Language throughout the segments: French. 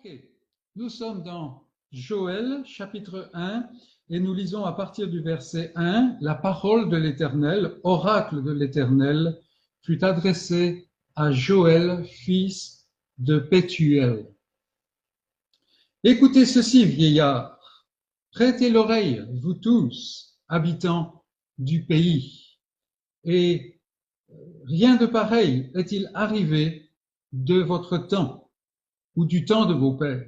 Ok, nous sommes dans Joël chapitre 1 et nous lisons à partir du verset 1, la parole de l'Éternel, oracle de l'Éternel, fut adressée à Joël, fils de Pétuel. Écoutez ceci, vieillards, prêtez l'oreille, vous tous, habitants du pays, et rien de pareil est-il arrivé de votre temps ou du temps de vos pères.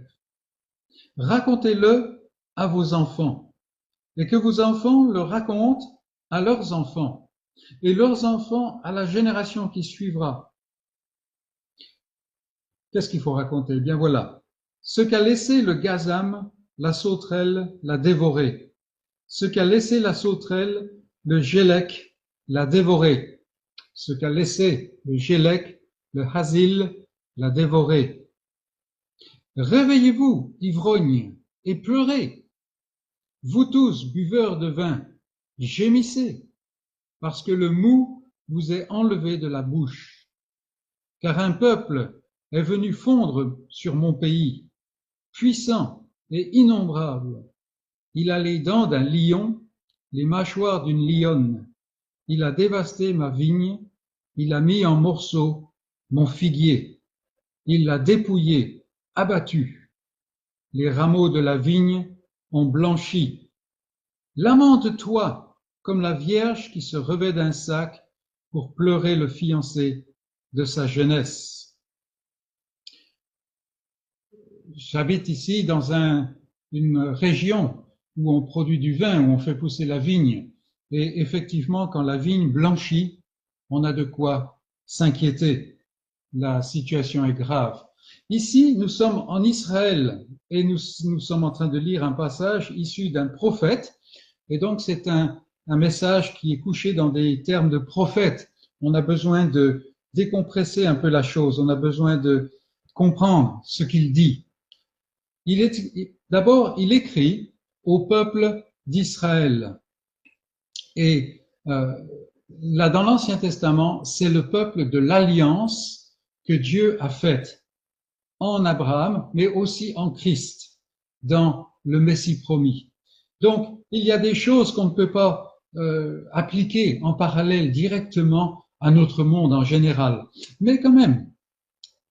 Racontez-le à vos enfants, et que vos enfants le racontent à leurs enfants, et leurs enfants à la génération qui suivra. Qu'est-ce qu'il faut raconter? Eh bien voilà. Ce qu'a laissé le gazam, la sauterelle l'a dévoré. Ce qu'a laissé la sauterelle, le gélec l'a dévoré. Ce qu'a laissé le gélec, le hasil l'a dévoré. Réveillez-vous, ivrognes, et pleurez. Vous tous, buveurs de vin, gémissez, parce que le mou vous est enlevé de la bouche. Car un peuple est venu fondre sur mon pays, puissant et innombrable. Il a les dents d'un lion, les mâchoires d'une lionne. Il a dévasté ma vigne, il a mis en morceaux mon figuier. Il l'a dépouillé, abattu. Les rameaux de la vigne ont blanchi. Lamente-toi comme la vierge qui se revêt d'un sac pour pleurer le fiancé de sa jeunesse. J'habite ici dans une région où on produit du vin, où on fait pousser la vigne. Et effectivement, quand la vigne blanchit, on a de quoi s'inquiéter. La situation est grave. Ici, nous sommes en Israël et nous sommes en train de lire un passage issu d'un prophète. Et donc, c'est un message qui est couché dans des termes de prophète. On a besoin de décompresser un peu la chose. On a besoin de comprendre ce qu'il dit. D'abord, il écrit au peuple d'Israël. Et là, dans l'Ancien Testament, c'est le peuple de l'alliance que Dieu a faite en Abraham, mais aussi en Christ, dans le Messie promis. Donc, il y a des choses qu'on ne peut pas appliquer en parallèle directement à notre monde en général. Mais quand même,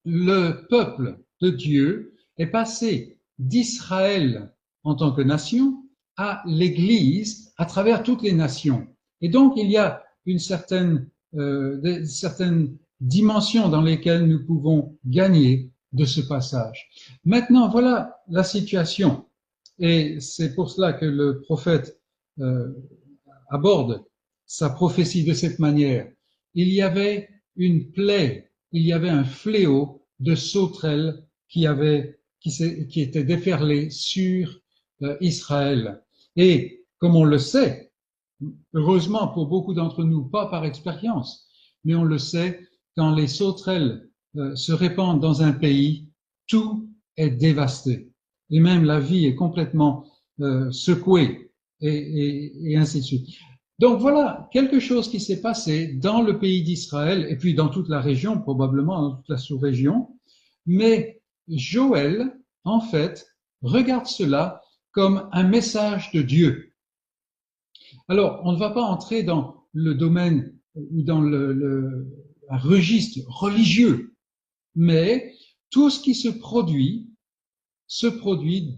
le peuple de Dieu est passé d'Israël en tant que nation à l'Église à travers toutes les nations. Et donc, il y a une certaine dimension dans lesquelles nous pouvons gagner de ce passage. Maintenant, voilà la situation. Et c'est pour cela que le prophète aborde sa prophétie de cette manière. Il y avait une plaie, il y avait un fléau de sauterelles qui était déferlé sur Israël. Et comme on le sait, heureusement pour beaucoup d'entre nous, pas par expérience, mais on le sait, quand les sauterelles se répandent dans un pays, tout est dévasté. Et même la vie est complètement secouée, et ainsi de suite. Donc voilà quelque chose qui s'est passé dans le pays d'Israël, et puis dans toute la région, probablement dans toute la sous-région. Mais Joël, en fait, regarde cela comme un message de Dieu. Alors, on ne va pas entrer dans le domaine ou dans un registre religieux, mais tout ce qui se produit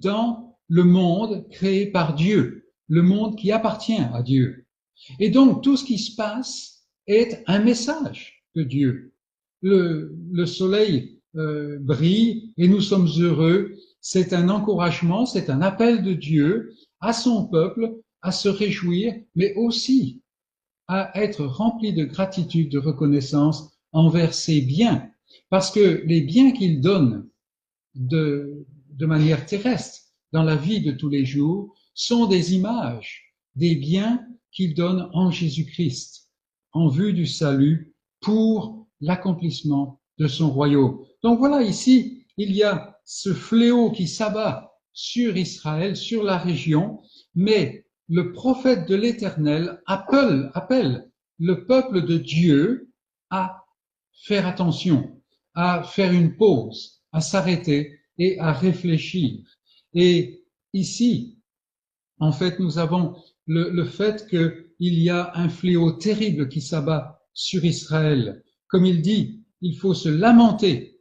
dans le monde créé par Dieu, le monde qui appartient à Dieu. Et donc, tout ce qui se passe est un message de Dieu. Le soleil brille et nous sommes heureux. C'est un encouragement, c'est un appel de Dieu à son peuple à se réjouir, mais aussi à être rempli de gratitude, de reconnaissance envers ses biens. Parce que les biens qu'il donne de manière terrestre dans la vie de tous les jours sont des images, des biens qu'il donne en Jésus-Christ en vue du salut pour l'accomplissement de son royaume. Donc voilà, ici, il y a ce fléau qui s'abat sur Israël, sur la région, mais le prophète de l'Éternel appelle le peuple de Dieu à faire attention, à faire une pause, à s'arrêter et à réfléchir. Et ici, en fait, nous avons le fait qu'il y a un fléau terrible qui s'abat sur Israël. Comme il dit, il faut se lamenter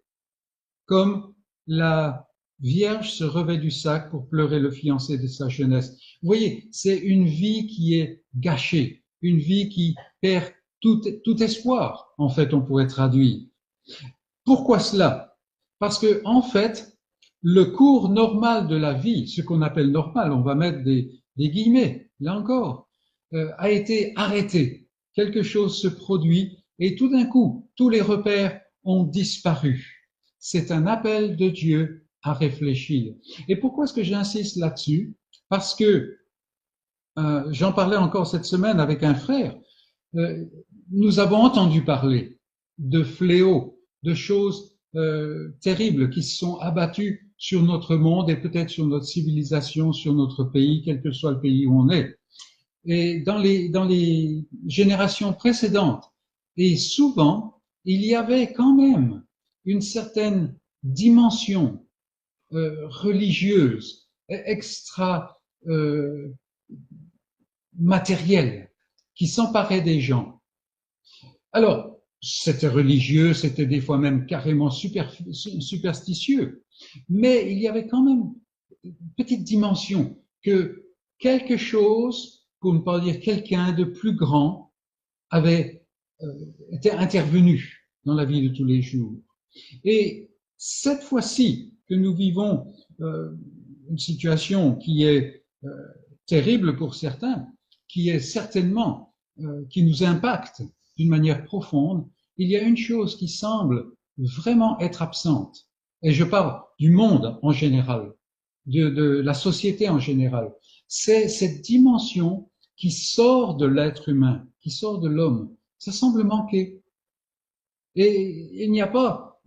comme la Vierge se revêt du sac pour pleurer le fiancé de sa jeunesse. Vous voyez, c'est une vie qui est gâchée, une vie qui perd tout espoir, en fait, on pourrait traduire. Pourquoi cela? Parce que, en fait, le cours normal de la vie, ce qu'on appelle normal, on va mettre des guillemets, là encore, a été arrêté. Quelque chose se produit et tout d'un coup, tous les repères ont disparu. C'est un appel de Dieu à réfléchir. Et pourquoi est-ce que j'insiste là-dessus? Parce que j'en parlais encore cette semaine avec un frère. Nous avons entendu parler de fléaux, de choses terribles qui se sont abattues sur notre monde et peut-être sur notre civilisation, sur notre pays, quel que soit le pays où on est. Et dans les générations précédentes, et souvent, il y avait quand même une certaine dimension religieuse, extra matérielle, qui s'emparait des gens. Alors, c'était religieux, c'était des fois même carrément superstitieux, mais il y avait quand même une petite dimension que quelque chose, pour ne pas dire quelqu'un de plus grand, avait été intervenu dans la vie de tous les jours. Et cette fois-ci que nous vivons une situation qui est terrible pour certains, qui est certainement, qui nous impacte d'une manière profonde, il y a une chose qui semble vraiment être absente. Et je parle du monde en général, de la société en général. C'est cette dimension qui sort de l'être humain, qui sort de l'homme. Ça semble manquer. Et il n'y a pas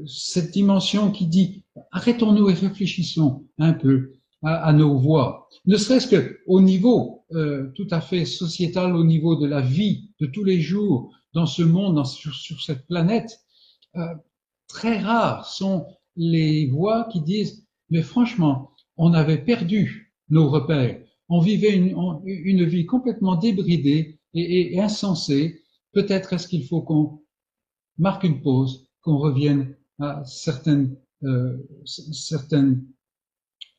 cette dimension qui dit arrêtons-nous et réfléchissons un peu à nos voies, ne serait-ce que au niveau tout à fait sociétal, au niveau de la vie de tous les jours dans ce monde, sur cette planète. Très rares sont les voix qui disent mais franchement, on avait perdu nos repères, on vivait une vie complètement débridée et insensée. Peut-être est-ce qu'il faut qu'on marque une pause, qu'on revienne à certaines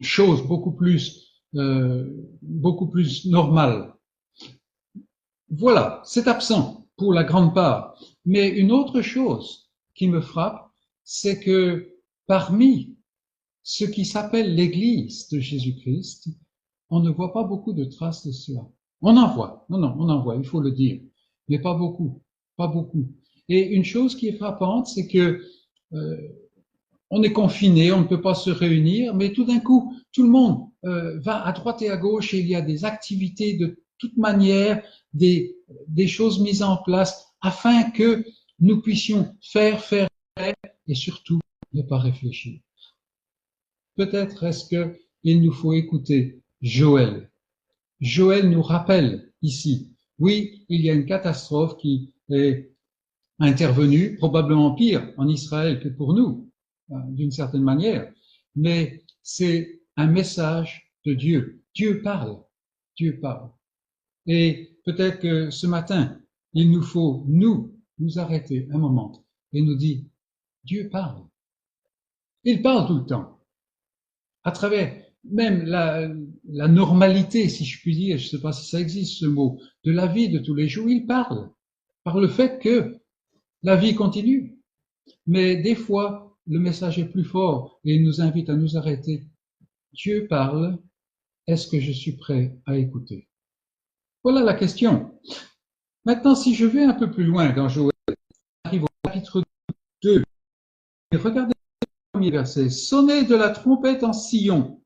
choses beaucoup plus normales. Voilà, c'est absent pour la grande part. Mais une autre chose qui me frappe, c'est que parmi ce qui s'appelle l'Église de Jésus-Christ, on ne voit pas beaucoup de traces de cela. On en voit, non, on en voit, il faut le dire, mais pas beaucoup, pas beaucoup. Et une chose qui est frappante, c'est que on est confiné, on ne peut pas se réunir, mais tout d'un coup, tout le monde va à droite et à gauche et il y a des activités de toute manière, des choses mises en place afin que nous puissions faire et surtout ne pas réfléchir. Peut-être est-ce qu'il nous faut écouter Joël. Joël nous rappelle ici, oui, il y a une catastrophe qui est intervenue, probablement pire en Israël que pour nous, d'une certaine manière, mais c'est un message de Dieu. Dieu parle, Dieu parle. Et peut-être que ce matin, il nous faut, nous arrêter un moment et nous dire, Dieu parle. Il parle tout le temps. À travers même la normalité, si je puis dire, je ne sais pas si ça existe ce mot, de la vie de tous les jours, il parle. Par le fait que la vie continue. Mais des fois, le message est plus fort et il nous invite à nous arrêter. Dieu parle, est-ce que je suis prêt à écouter? Voilà la question. Maintenant, si je vais un peu plus loin dans Joël, j'arrive au chapitre 2, et regardez le premier verset. Sonnez de la trompette en Sion,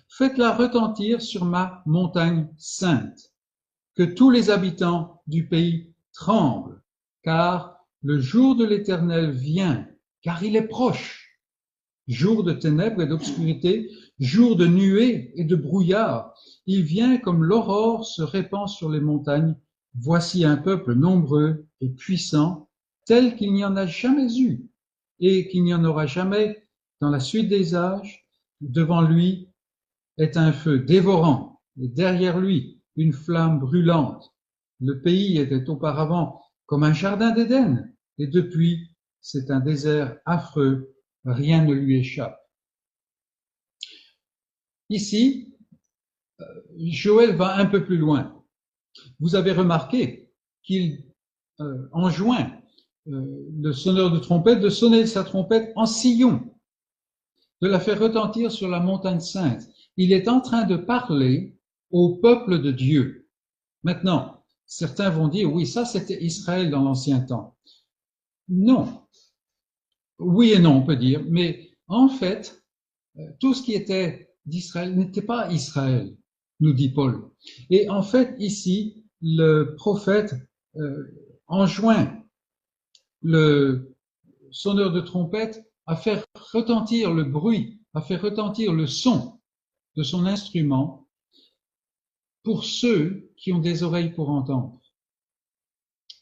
faites-la retentir sur ma montagne sainte, que tous les habitants du pays tremblent, car le jour de l'Éternel vient, car il est proche. Jour de ténèbres et d'obscurité, jour de nuées et de brouillard, il vient comme l'aurore se répand sur les montagnes. Voici un peuple nombreux et puissant, tel qu'il n'y en a jamais eu et qu'il n'y en aura jamais dans la suite des âges, devant lui est un feu dévorant, et derrière lui une flamme brûlante. Le pays était auparavant comme un jardin d'Éden, et depuis c'est un désert affreux, rien ne lui échappe. Ici, Joël va un peu plus loin. Vous avez remarqué qu'il enjoint le sonneur de trompette de sonner sa trompette en Sion, de la faire retentir sur la montagne sainte. Il est en train de parler au peuple de Dieu. Maintenant, certains vont dire, oui, ça c'était Israël dans l'ancien temps. Non. Oui et non, on peut dire, mais en fait, tout ce qui était d'Israël n'était pas Israël, nous dit Paul. Et en fait, ici, le prophète enjoint le sonneur de trompette à faire retentir le bruit, à faire retentir le son de son instrument pour ceux qui ont des oreilles pour entendre.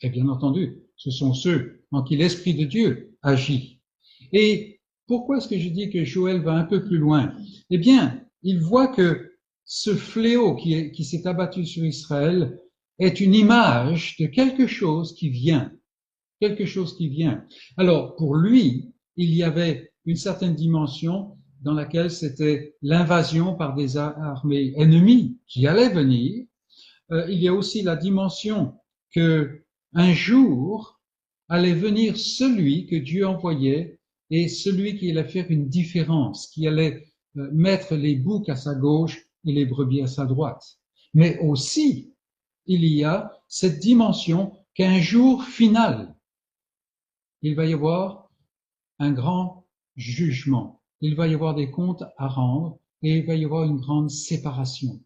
Et bien entendu, ce sont ceux en qui l'Esprit de Dieu agit. Et pourquoi est-ce que je dis que Joël va un peu plus loin? Eh bien, il voit que ce fléau qui s'est abattu sur Israël est une image de quelque chose qui vient. Quelque chose qui vient. Alors, pour lui, il y avait une certaine dimension dans laquelle c'était l'invasion par des armées ennemies qui allaient venir. Il y a aussi la dimension que un jour allait venir celui que Dieu envoyait et celui qui allait faire une différence, qui allait mettre les boucs à sa gauche et les brebis à sa droite. Mais aussi, il y a cette dimension qu'un jour final, il va y avoir un grand jugement. Il va y avoir des comptes à rendre et il va y avoir une grande séparation.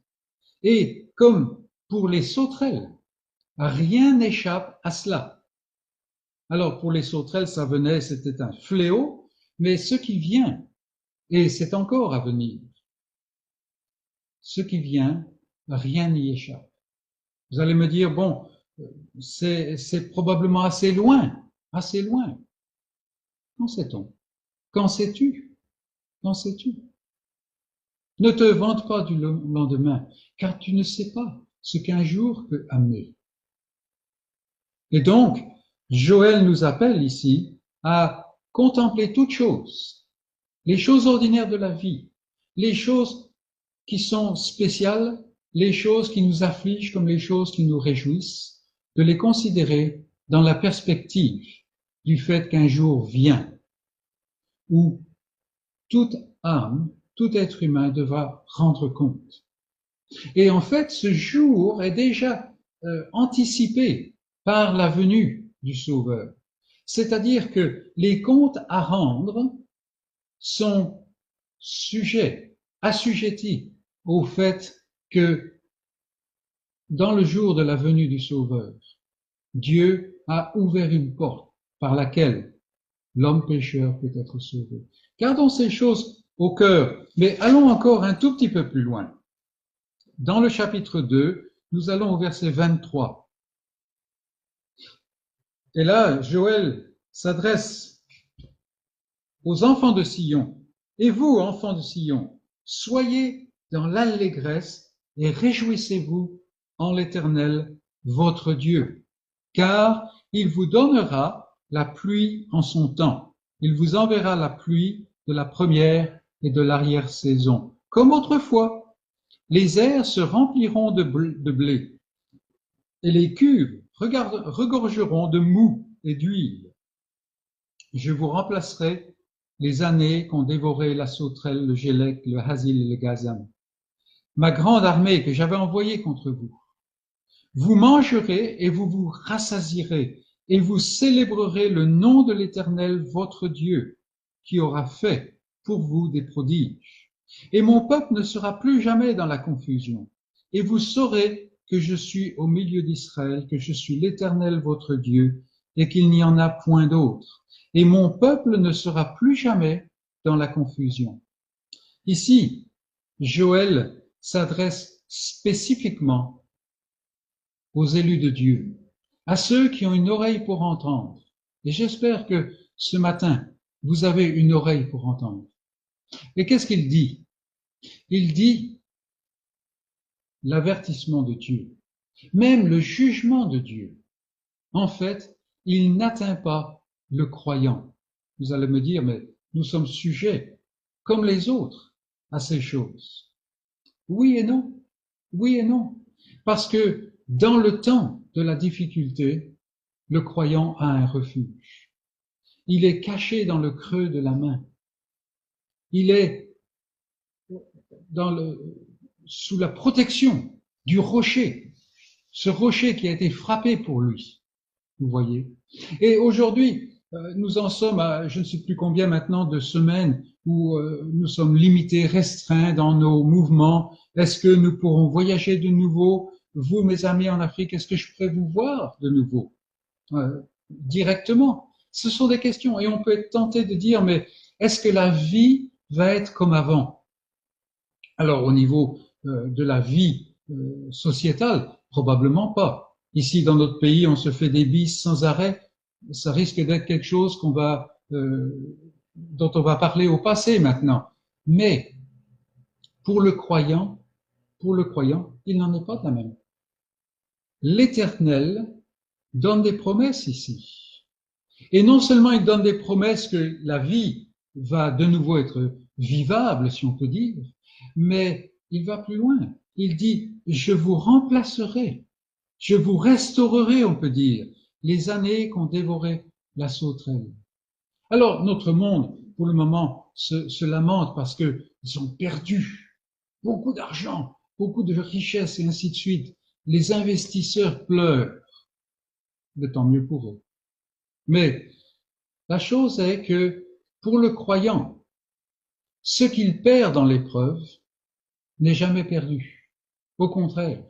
Et comme pour les sauterelles, rien n'échappe à cela. Alors pour les sauterelles, ça venait, c'était un fléau, mais ce qui vient, et c'est encore à venir, ce qui vient, rien n'y échappe. Vous allez me dire, bon, c'est probablement assez loin, assez loin. Qu'en sait-on? Qu'en sais-tu? Qu'en sais-tu? Ne te vante pas du lendemain, car tu ne sais pas ce qu'un jour peut amener. Et donc, Joël nous appelle ici à contempler toutes choses, les choses ordinaires de la vie, les choses qui sont spéciales, les choses qui nous affligent comme les choses qui nous réjouissent, de les considérer dans la perspective du fait qu'un jour vient où toute âme, tout être humain devra rendre compte. Et en fait, ce jour est déjà anticipé par la venue du Sauveur. C'est-à-dire que les comptes à rendre sont sujets, assujettis au fait que dans le jour de la venue du Sauveur, Dieu a ouvert une porte par laquelle l'homme pécheur peut être sauvé. Gardons ces choses au cœur, mais allons encore un tout petit peu plus loin. Dans le chapitre 2, nous allons au verset 23. Et là, Joël s'adresse aux enfants de Sion. Et vous, enfants de Sion, soyez dans l'allégresse et réjouissez-vous en l'Éternel, votre Dieu, car il vous donnera la pluie en son temps. Il vous enverra la pluie de la première et de l'arrière-saison. Comme autrefois, les airs se rempliront de blé et les cuves regorgeront de mou et d'huile. Je vous remplacerai les années qu'ont dévoré la sauterelle, le gélec, le hasil et le gazam. Ma grande armée que j'avais envoyée contre vous. Vous mangerez et vous vous rassasierez et vous célébrerez le nom de l'Éternel, votre Dieu, qui aura fait pour vous des prodiges. Et mon peuple ne sera plus jamais dans la confusion. Et vous saurez que je suis au milieu d'Israël, que je suis l'Éternel, votre Dieu, et qu'il n'y en a point d'autre. Et mon peuple ne sera plus jamais dans la confusion. Ici, Joël s'adresse spécifiquement aux élus de Dieu, à ceux qui ont une oreille pour entendre. Et j'espère que ce matin, vous avez une oreille pour entendre. Et qu'est-ce qu'il dit? Il dit l'avertissement de Dieu, même le jugement de Dieu. En fait, il n'atteint pas le croyant. Vous allez me dire, mais nous sommes sujets, comme les autres, à ces choses. Oui et non. Oui et non. Parce que dans le temps de la difficulté, le croyant a un refuge. Il est caché dans le creux de la main. Il est sous la protection du rocher. Ce rocher qui a été frappé pour lui. Vous voyez. Et aujourd'hui, nous en sommes à je ne sais plus combien maintenant de semaines où nous sommes limités, restreints dans nos mouvements. Est-ce que nous pourrons voyager de nouveau? Vous, mes amis en Afrique, est-ce que je pourrais vous voir de nouveau directement? Ce sont des questions et on peut être tenté de dire, mais est-ce que la vie va être comme avant? Alors au niveau de la vie sociétale, probablement pas. Ici, dans notre pays, on se fait des bises sans arrêt. Ça risque d'être quelque chose dont on va parler au passé maintenant. Mais pour le croyant, il n'en est pas de la même. L'Éternel donne des promesses ici. Et non seulement il donne des promesses que la vie va de nouveau être vivable, si on peut dire, mais il va plus loin. Il dit, je vous remplacerai, je vous restaurerai, on peut dire, les années qu'ont dévoré la sauterelle. Alors, notre monde, pour le moment, se lamente parce qu'ils ont perdu beaucoup d'argent, beaucoup de richesses et ainsi de suite. Les investisseurs pleurent, mais tant mieux pour eux. Mais la chose est que pour le croyant, ce qu'il perd dans l'épreuve n'est jamais perdu. Au contraire,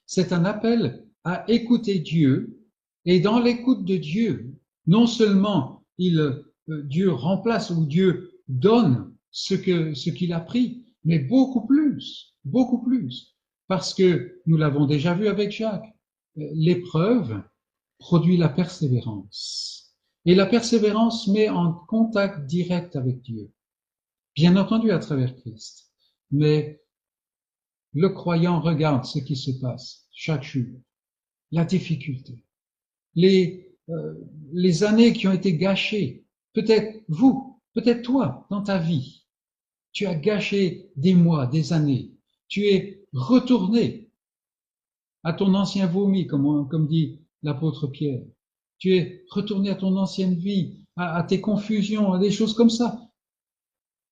c'est un appel à écouter Dieu, et dans l'écoute de Dieu, non seulement Dieu remplace ou Dieu donne ce qu'il a pris, mais beaucoup plus, parce que nous l'avons déjà vu avec Jacques, l'épreuve produit la persévérance. Et la persévérance met en contact direct avec Dieu, bien entendu à travers Christ. Mais le croyant regarde ce qui se passe chaque jour, la difficulté, les années qui ont été gâchées. Peut-être vous, peut-être toi, dans ta vie, tu as gâché des mois, des années. Tu es retourné à ton ancien vomi, comme dit l'apôtre Pierre. Tu es retourné à ton ancienne vie, à tes confusions, à des choses comme ça.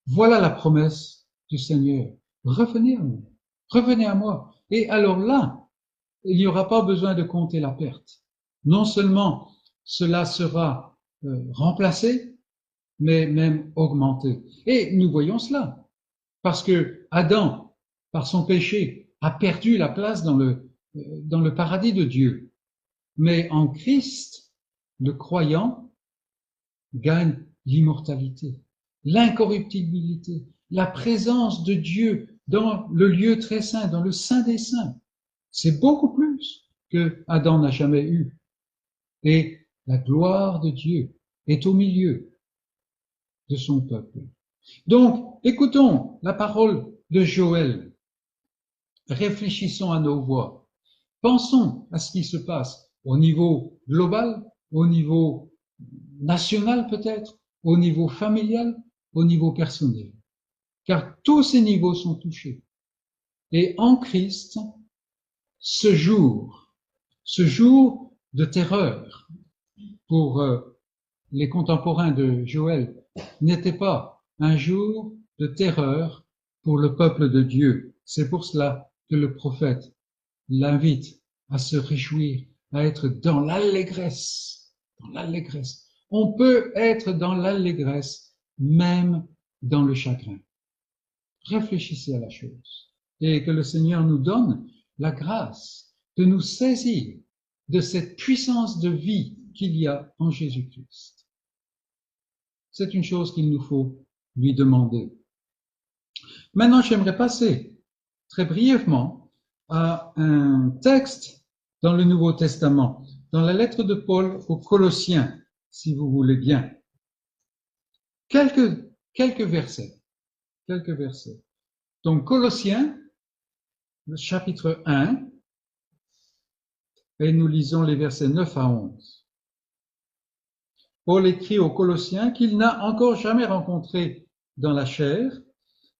Voilà la promesse du Seigneur. Revenez à moi. Revenez à moi. Et alors là, il n'y aura pas besoin de compter la perte. Non seulement cela sera remplacé, mais même augmenté. Et nous voyons cela. Parce que Adam, par son péché, a perdu la place dans le paradis de Dieu. Mais en Christ, le croyant gagne l'immortalité, l'incorruptibilité, la présence de Dieu dans le lieu très saint, dans le Saint des Saints. C'est beaucoup plus que Adam n'a jamais eu. Et la gloire de Dieu est au milieu de son peuple. Donc, écoutons la parole de Joël. Réfléchissons à nos voix. Pensons à ce qui se passe au niveau global, au niveau national peut-être, au niveau familial, au niveau personnel. Car tous ces niveaux sont touchés. Et en Christ, ce jour de terreur pour les contemporains de Joël n'était pas un jour de terreur pour le peuple de Dieu. C'est pour cela que le prophète l'invite à se réjouir, à être dans l'allégresse. Dans l'allégresse. On peut être dans l'allégresse même dans le chagrin. Réfléchissez à la chose et que le Seigneur nous donne la grâce de nous saisir de cette puissance de vie qu'il y a en Jésus-Christ. C'est une chose qu'il nous faut lui demander. Maintenant, j'aimerais passer très brièvement à un texte dans le Nouveau Testament, dans la lettre de Paul aux Colossiens, si vous voulez bien. Quelques versets. quelques versets. Donc Colossiens, le chapitre 1, et nous lisons les versets 9 à 11. Paul écrit aux Colossiens qu'il n'a encore jamais rencontré dans la chair,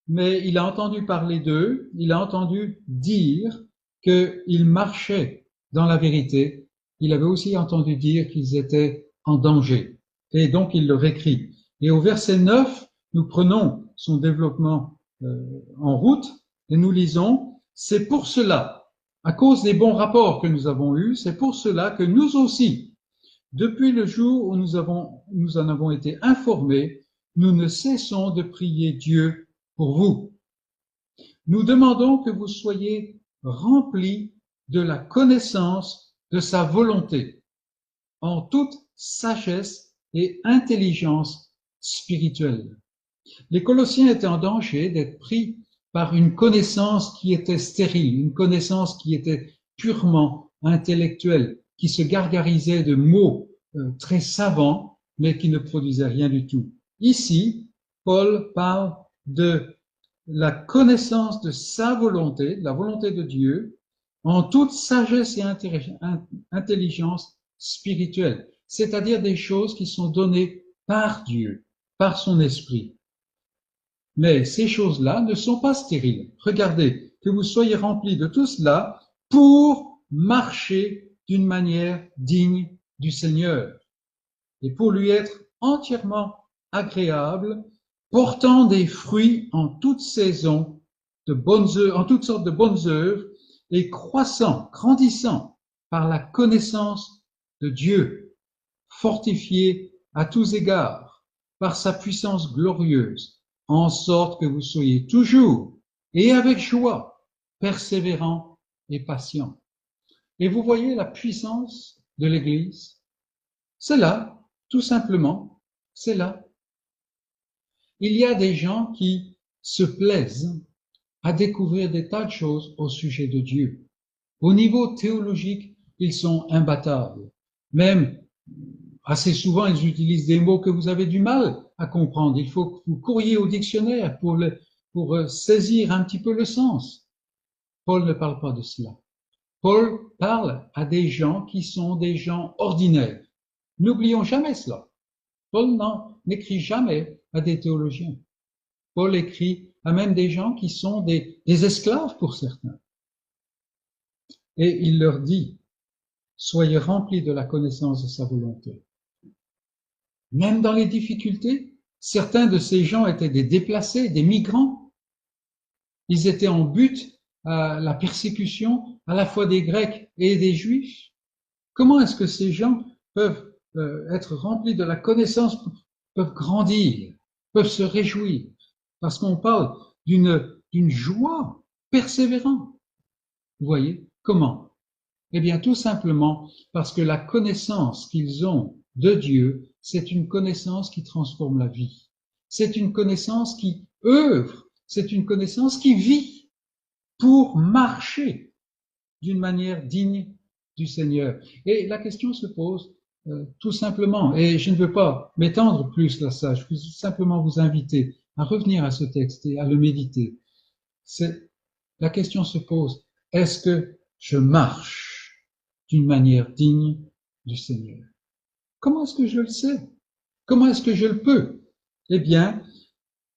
mais il a entendu parler d'eux, il a entendu dire qu'ils marchaient dans la vérité. Il avait aussi entendu dire qu'ils étaient en danger. Et donc il leur écrit. Et au verset 9, nous prenons son développement en route et nous lisons, c'est pour cela, à cause des bons rapports que nous avons eus, c'est pour cela que nous aussi, depuis le jour où nous en avons été informés, nous ne cessons de prier Dieu pour vous. Nous demandons que vous soyez remplis de la connaissance de sa volonté, en toute sagesse et intelligence spirituelle. Les Colossiens étaient en danger d'être pris par une connaissance qui était stérile, une connaissance qui était purement intellectuelle, qui se gargarisait de mots très savants, mais qui ne produisait rien du tout. Ici, Paul parle de la connaissance de sa volonté, de la volonté de Dieu, en toute sagesse et intelligence spirituelle, c'est-à-dire des choses qui sont données par Dieu, par son esprit. Mais ces choses-là ne sont pas stériles. Regardez, que vous soyez remplis de tout cela pour marcher d'une manière digne du Seigneur et pour lui être entièrement agréable, portant des fruits en toute saison, en toutes sortes de bonnes œuvres, et croissant, grandissant par la connaissance de Dieu, fortifié à tous égards par sa puissance glorieuse, en sorte que vous soyez toujours et avec joie, persévérants et patients. Et vous voyez la puissance de l'Église? C'est là, tout simplement, c'est là. Il y a des gens qui se plaisent à découvrir des tas de choses au sujet de Dieu. Au niveau théologique, ils sont imbattables. Même, assez souvent, ils utilisent des mots que vous avez du mal à comprendre. Il faut que vous couriez au dictionnaire pour saisir un petit peu le sens. Paul ne parle pas de cela. Paul parle à des gens qui sont des gens ordinaires. N'oublions jamais cela. Paul n'écrit jamais à des théologiens. Paul écrit à même des gens qui sont des esclaves pour certains. Et il leur dit, soyez remplis de la connaissance de sa volonté. Même dans les difficultés, certains de ces gens étaient des déplacés, des migrants. Ils étaient en but à la persécution à la fois des Grecs et des Juifs. Comment est-ce que ces gens peuvent être remplis de la connaissance, peuvent grandir, peuvent se réjouir? Parce qu'on parle d'une joie persévérante. Vous voyez comment? Eh bien, tout simplement parce que la connaissance qu'ils ont de Dieu, c'est une connaissance qui transforme la vie. C'est une connaissance qui œuvre, c'est une connaissance qui vit pour marcher d'une manière digne du Seigneur. Et la question se pose tout simplement, et je ne veux pas m'étendre plus là ça, je veux simplement vous inviter à revenir à ce texte et à le méditer. La question se pose, est-ce que je marche d'une manière digne du Seigneur? Comment est-ce que je le sais? Comment est-ce que je le peux? Eh bien,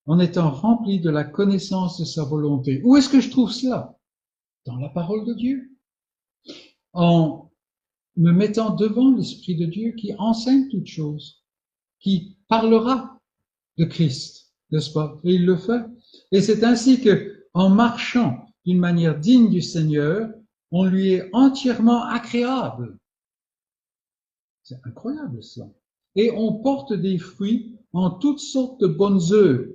en étant rempli de la connaissance de sa volonté. Où est-ce que je trouve cela? Dans la parole de Dieu. En me mettant devant l'Esprit de Dieu qui enseigne toutes choses, qui parlera de Christ, n'est-ce pas? Et il le fait. Et c'est ainsi que, en marchant d'une manière digne du Seigneur, on lui est entièrement agréable. C'est incroyable ça. Et on porte des fruits en toutes sortes de bonnes œuvres,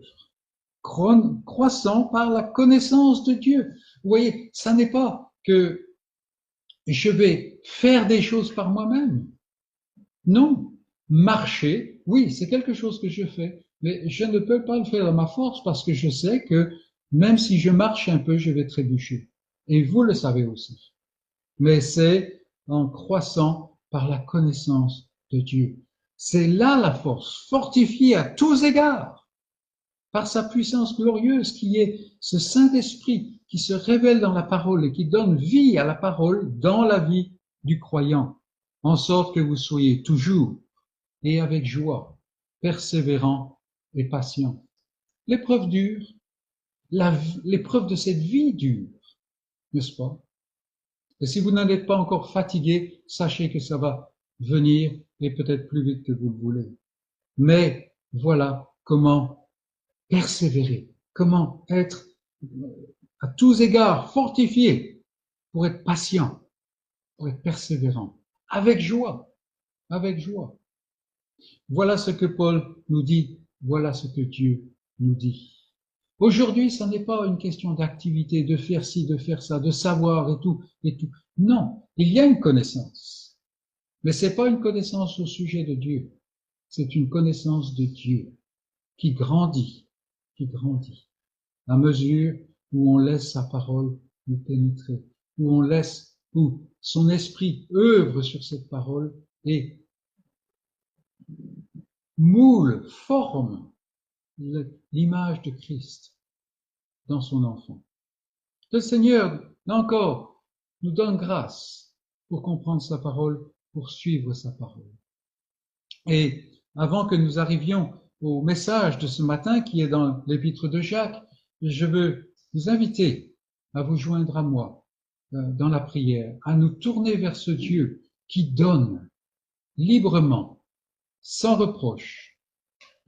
croissant par la connaissance de Dieu. Vous voyez, ça n'est pas que je vais faire des choses par moi-même. Non, marcher, oui, c'est quelque chose que je fais, mais je ne peux pas le faire à ma force parce que je sais que même si je marche un peu, je vais trébucher. Et vous le savez aussi. Mais c'est en croissant par la connaissance de Dieu. C'est là la force, fortifiée à tous égards par sa puissance glorieuse qui est ce Saint-Esprit qui se révèle dans la parole et qui donne vie à la parole dans la vie du croyant, en sorte que vous soyez toujours et avec joie, persévérant et patient. L'épreuve dure, l'épreuve de cette vie dure, n'est-ce pas? Et si vous n'en êtes pas encore fatigué, sachez que ça va venir et peut-être plus vite que vous le voulez. Mais voilà comment persévérer, comment être à tous égards fortifié pour être patient, pour être persévérant, avec joie, avec joie. Voilà ce que Paul nous dit, voilà ce que Dieu nous dit. Aujourd'hui, ce n'est pas une question d'activité, de faire ci, de faire ça, de savoir et tout, et tout. Non, il y a une connaissance. Mais c'est pas une connaissance au sujet de Dieu. C'est une connaissance de Dieu qui grandit à mesure où on laisse sa parole nous pénétrer, où son esprit œuvre sur cette parole et moule, forme l'image de Christ dans son enfant. Le Seigneur, là encore, nous donne grâce pour comprendre sa parole, pour suivre sa parole. Et avant que nous arrivions au message de ce matin qui est dans l'épître de Jacques, je veux vous inviter à vous joindre à moi dans la prière, à nous tourner vers ce Dieu qui donne librement, sans reproche,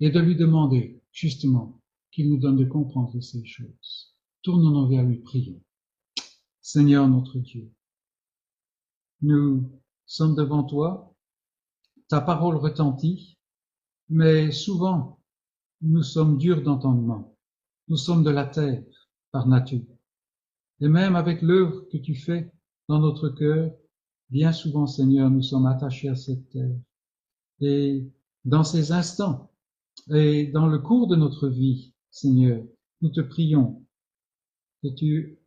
et de lui demander justement qu'il nous donne de comprendre ces choses. Tournons-nous vers lui, prions. Seigneur notre Dieu, nous sommes devant toi, ta parole retentit, mais souvent nous sommes durs d'entendement, nous sommes de la terre par nature. Et même avec l'œuvre que tu fais dans notre cœur, bien souvent, Seigneur, nous sommes attachés à cette terre. Et dans ces instants, et dans le cours de notre vie, Seigneur, nous te prions que tu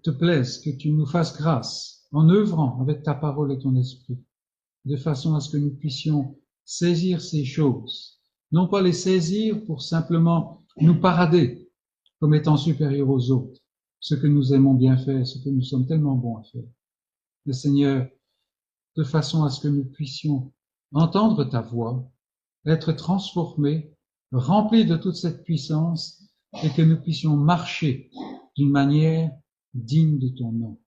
te plaises, que tu nous fasses grâce en œuvrant avec ta parole et ton esprit, de façon à ce que nous puissions saisir ces choses, non pas les saisir pour simplement nous parader comme étant supérieurs aux autres, ce que nous aimons bien faire, ce que nous sommes tellement bons à faire. Le Seigneur, de façon à ce que nous puissions entendre ta voix, être transformés, remplis de toute cette puissance et que nous puissions marcher d'une manière digne de ton nom,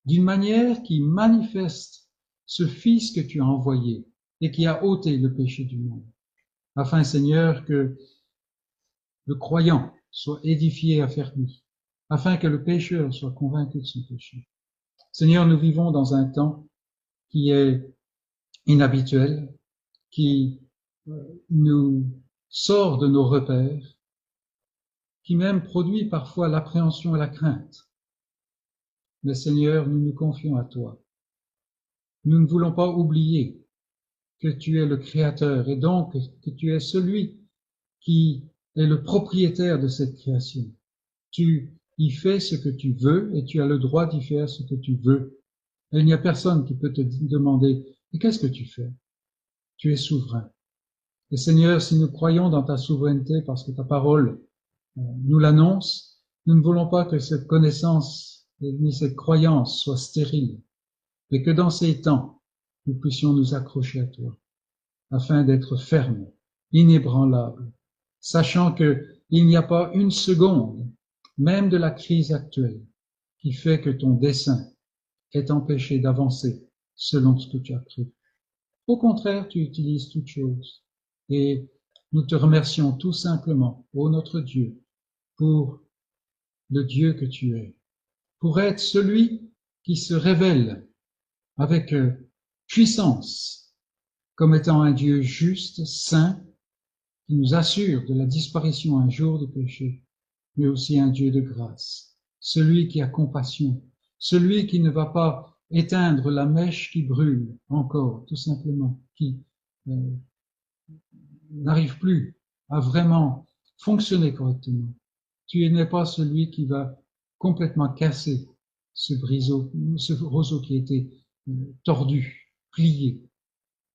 d'une manière qui manifeste ce Fils que tu as envoyé et qui a ôté le péché du monde, afin, Seigneur, que le croyant soit édifié, affermi, afin que le pécheur soit convaincu de son péché. Seigneur, nous vivons dans un temps qui est inhabituel, qui nous sort de nos repères, qui même produit parfois l'appréhension et la crainte. Mais Seigneur, nous nous confions à toi. Nous ne voulons pas oublier que tu es le Créateur et donc que tu es celui qui est le propriétaire de cette création. Tu y fais ce que tu veux et tu as le droit d'y faire ce que tu veux. Et il n'y a personne qui peut te demander « Mais qu'est-ce que tu fais ?» Tu es souverain. Et Seigneur, si nous croyons dans ta souveraineté parce que ta parole nous l'annonce, nous ne voulons pas que cette connaissance ni cette croyance soit stérile, mais que dans ces temps, nous puissions nous accrocher à toi, afin d'être fermes, inébranlables, sachant qu'il n'y a pas une seconde, même de la crise actuelle, qui fait que ton dessein est empêché d'avancer selon ce que tu as prévu. Au contraire, tu utilises toutes choses. Et nous te remercions tout simplement, ô notre Dieu, pour le Dieu que tu es, pour être celui qui se révèle avec puissance comme étant un Dieu juste, saint, qui nous assure de la disparition un jour du péché, mais aussi un Dieu de grâce, celui qui a compassion, celui qui ne va pas éteindre la mèche qui brûle encore, tout simplement, qui n'arrive plus à vraiment fonctionner correctement. Tu n'es pas celui qui va complètement casser ce roseau qui était tordu, plié,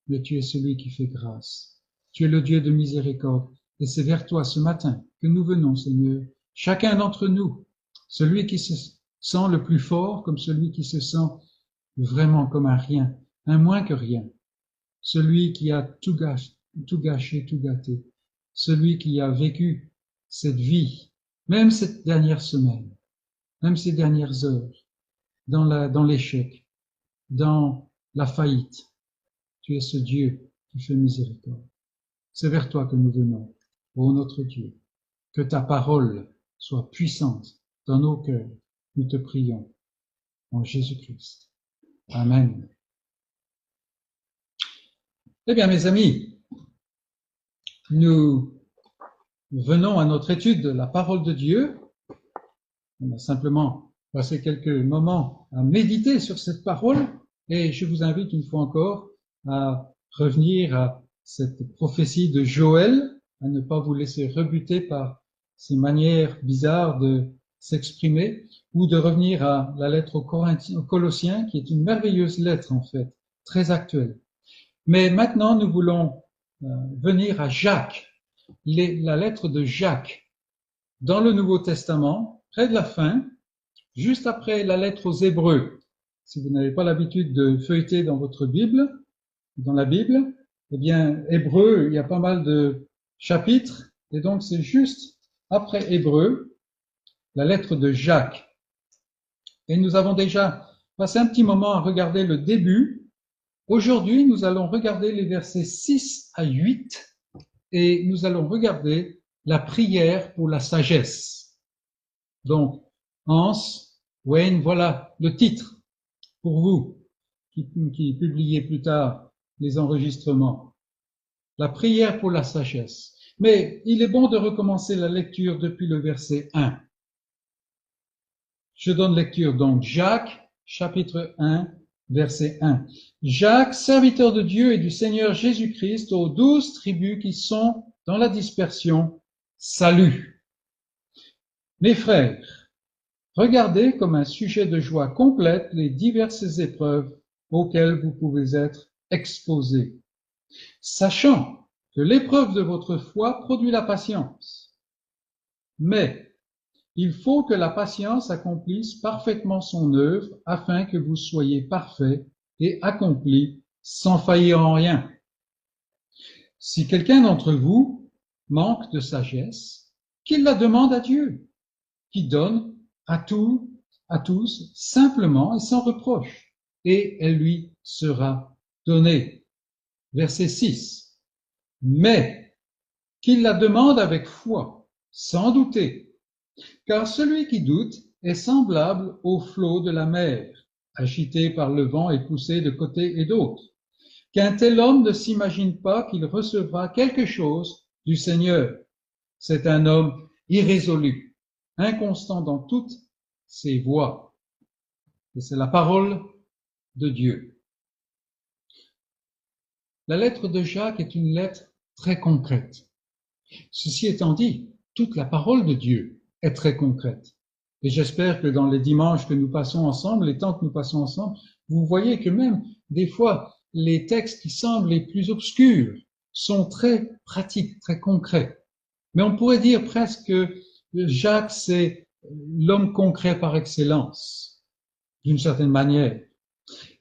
mais tu es celui qui fait grâce. Tu es le Dieu de miséricorde Et c'est vers toi ce matin que nous venons, Seigneur, chacun d'entre nous, celui qui se sent le plus fort comme celui qui se sent vraiment comme un rien, un moins que rien, celui qui a tout gâché, tout gâté, celui qui a vécu cette vie, même cette dernière semaine, même ces dernières heures, dans l'échec, dans la faillite. Tu es ce Dieu qui fait miséricorde. C'est vers toi que nous venons, ô notre Dieu. Que ta parole soit puissante dans nos cœurs. Nous te prions en Jésus-Christ. Amen. Eh bien, mes amis, nous venons à notre étude de la parole de Dieu. On a simplement passé quelques moments à méditer sur cette parole et je vous invite une fois encore à revenir à cette prophétie de Joël, à ne pas vous laisser rebuter par ces manières bizarres de s'exprimer ou de revenir à la lettre aux Colossiens qui est une merveilleuse lettre en fait, très actuelle. Mais maintenant, nous voulons venir à Jacques, la lettre de Jacques dans le Nouveau Testament, près de la fin, juste après la lettre aux Hébreux. Si vous n'avez pas l'habitude de feuilleter dans votre Bible, dans la Bible, eh bien, Hébreux, il y a pas mal de chapitres, et donc c'est juste après Hébreux, la lettre de Jacques. Et nous avons déjà passé un petit moment à regarder le début. Aujourd'hui, nous allons regarder les versets 6 à 8 et nous allons regarder la prière pour la sagesse. Donc, Hans, Wayne, voilà le titre pour vous qui publiez plus tard les enregistrements. La prière pour la sagesse. Mais il est bon de recommencer la lecture depuis le verset 1. Je donne lecture donc Jacques, chapitre 1, verset 1. Jacques, serviteur de Dieu et du Seigneur Jésus-Christ, aux 12 tribus qui sont dans la dispersion, salut. Mes frères, regardez comme un sujet de joie complète les diverses épreuves auxquelles vous pouvez être exposés, sachant que l'épreuve de votre foi produit la patience. Mais il faut que la patience accomplisse parfaitement son œuvre afin que vous soyez parfaits et accomplis sans faillir en rien. Si quelqu'un d'entre vous manque de sagesse, qu'il la demande à Dieu, qui donne à tous simplement et sans reproche, et elle lui sera donnée. Verset 6. Mais qu'il la demande avec foi, sans douter, car celui qui doute est semblable au flot de la mer, agité par le vent et poussé de côté et d'autre. Qu'un tel homme ne s'imagine pas qu'il recevra quelque chose du Seigneur. C'est un homme irrésolu, inconstant dans toutes ses voies. Et c'est la parole de Dieu. La lettre de Jacques est une lettre très concrète. Ceci étant dit, toute la parole de Dieu est très concrète. Et j'espère que dans les dimanches que nous passons ensemble, les temps que nous passons ensemble, vous voyez que même des fois, les textes qui semblent les plus obscurs sont très pratiques, très concrets. Mais on pourrait dire presque que Jacques, c'est l'homme concret par excellence, d'une certaine manière.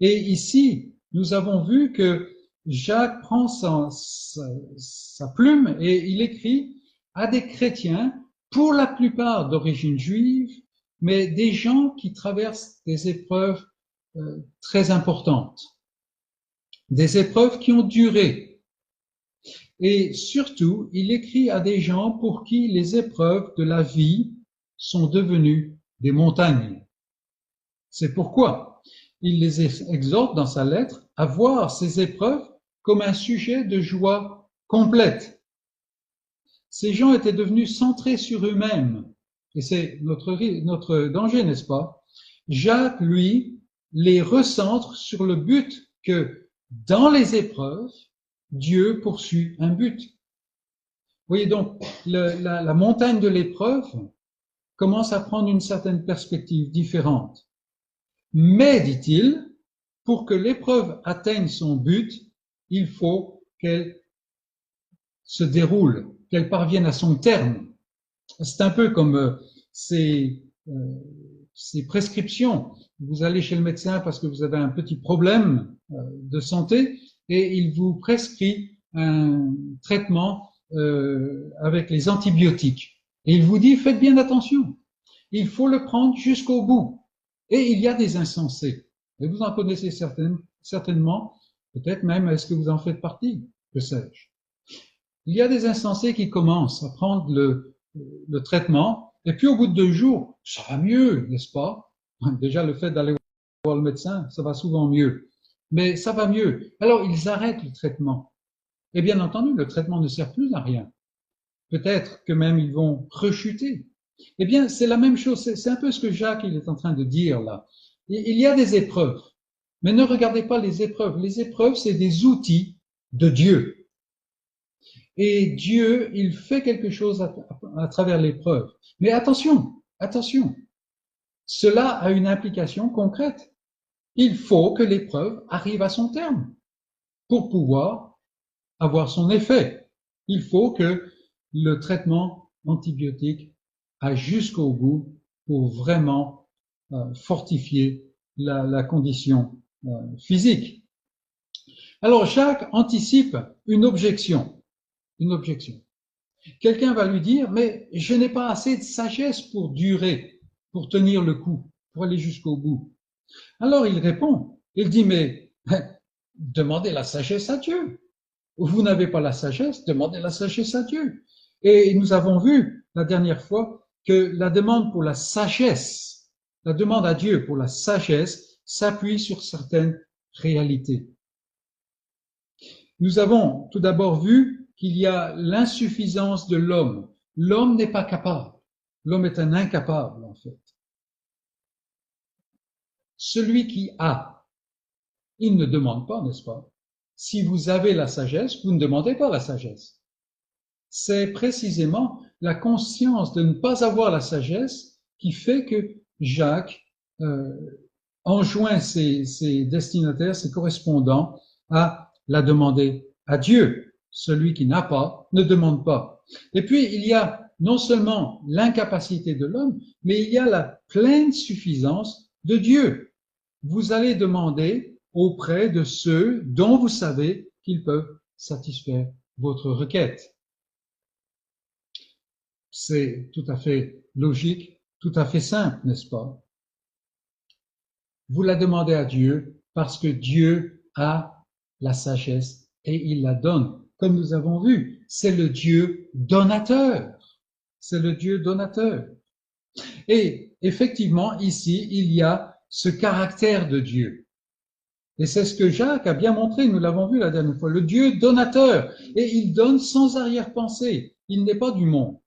Et ici, nous avons vu que Jacques prend sa plume et il écrit à des chrétiens, pour la plupart d'origine juive, mais des gens qui traversent des épreuves très importantes, des épreuves qui ont duré. Et surtout, il écrit à des gens pour qui les épreuves de la vie sont devenues des montagnes. C'est pourquoi il les exhorte dans sa lettre à voir ces épreuves comme un sujet de joie complète. Ces gens étaient devenus centrés sur eux-mêmes, et c'est notre danger, n'est-ce pas? Jacques, lui, les recentre sur le but que, dans les épreuves, Dieu poursuit un but. Vous voyez donc, la montagne de l'épreuve commence à prendre une certaine perspective différente. Mais, dit-il, pour que l'épreuve atteigne son but, il faut qu'elle se déroule, qu'elle parvienne à son terme. C'est un peu comme ces prescriptions. Vous allez chez le médecin parce que vous avez un petit problème de santé et il vous prescrit un traitement avec les antibiotiques. Et il vous dit, faites bien attention, il faut le prendre jusqu'au bout. Et il y a des insensés. Et vous en connaissez certainement, peut-être même, est-ce que vous en faites partie? Que sais-je? Il y a des insensés qui commencent à prendre le traitement, et puis au bout de 2 jours, ça va mieux, n'est-ce pas? Déjà, le fait d'aller voir le médecin, ça va souvent mieux. Mais ça va mieux. Alors, ils arrêtent le traitement. Et bien entendu, le traitement ne sert plus à rien. Peut-être que même ils vont rechuter. Eh bien, c'est la même chose. C'est un peu ce que Jacques il est en train de dire là. Il y a des épreuves. Mais ne regardez pas les épreuves. Les épreuves, c'est des outils de Dieu. Et Dieu, il fait quelque chose à travers l'épreuve. Mais attention, attention. Cela a une implication concrète. Il faut que l'épreuve arrive à son terme pour pouvoir avoir son effet. Il faut que le traitement antibiotique aille jusqu'au bout pour vraiment fortifier la condition physique. Alors Jacques anticipe une objection. Une objection. Quelqu'un va lui dire, mais je n'ai pas assez de sagesse pour durer, pour tenir le coup, pour aller jusqu'au bout. Alors il répond, il dit, mais demandez la sagesse à Dieu. Vous n'avez pas la sagesse, demandez la sagesse à Dieu. Et nous avons vu la dernière fois que la demande pour la sagesse, la demande à Dieu pour la sagesse s'appuie sur certaines réalités. Nous avons tout d'abord vu qu'il y a l'insuffisance de l'homme. L'homme n'est pas capable. L'homme est un incapable, en fait. Celui qui a, il ne demande pas, n'est-ce pas? Si vous avez la sagesse, vous ne demandez pas la sagesse. C'est précisément la conscience de ne pas avoir la sagesse qui fait que Jacques enjoint ses destinataires, ses correspondants, à la demander à Dieu. Celui qui n'a pas ne demande pas. Et puis, il y a non seulement l'incapacité de l'homme, mais il y a la pleine suffisance de Dieu. Vous allez demander auprès de ceux dont vous savez qu'ils peuvent satisfaire votre requête. C'est tout à fait logique, tout à fait simple, n'est-ce pas? Vous la demandez à Dieu parce que Dieu a la sagesse et il la donne. Comme nous avons vu, c'est le Dieu donateur. C'est le Dieu donateur. Et effectivement, ici, il y a ce caractère de Dieu. Et c'est ce que Jacques a bien montré, nous l'avons vu la dernière fois, le Dieu donateur. Et il donne sans arrière-pensée. Il n'est pas du monde.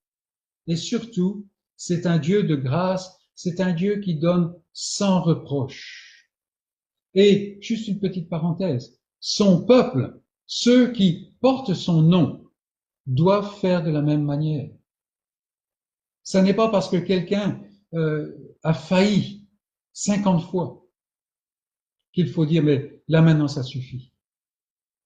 Et surtout, c'est un Dieu de grâce, c'est un Dieu qui donne sans reproche. Et, juste une petite parenthèse, son peuple, ceux qui portent son nom, doivent faire de la même manière. Ça n'est pas parce que quelqu'un a failli 50 fois qu'il faut dire, mais là maintenant ça suffit.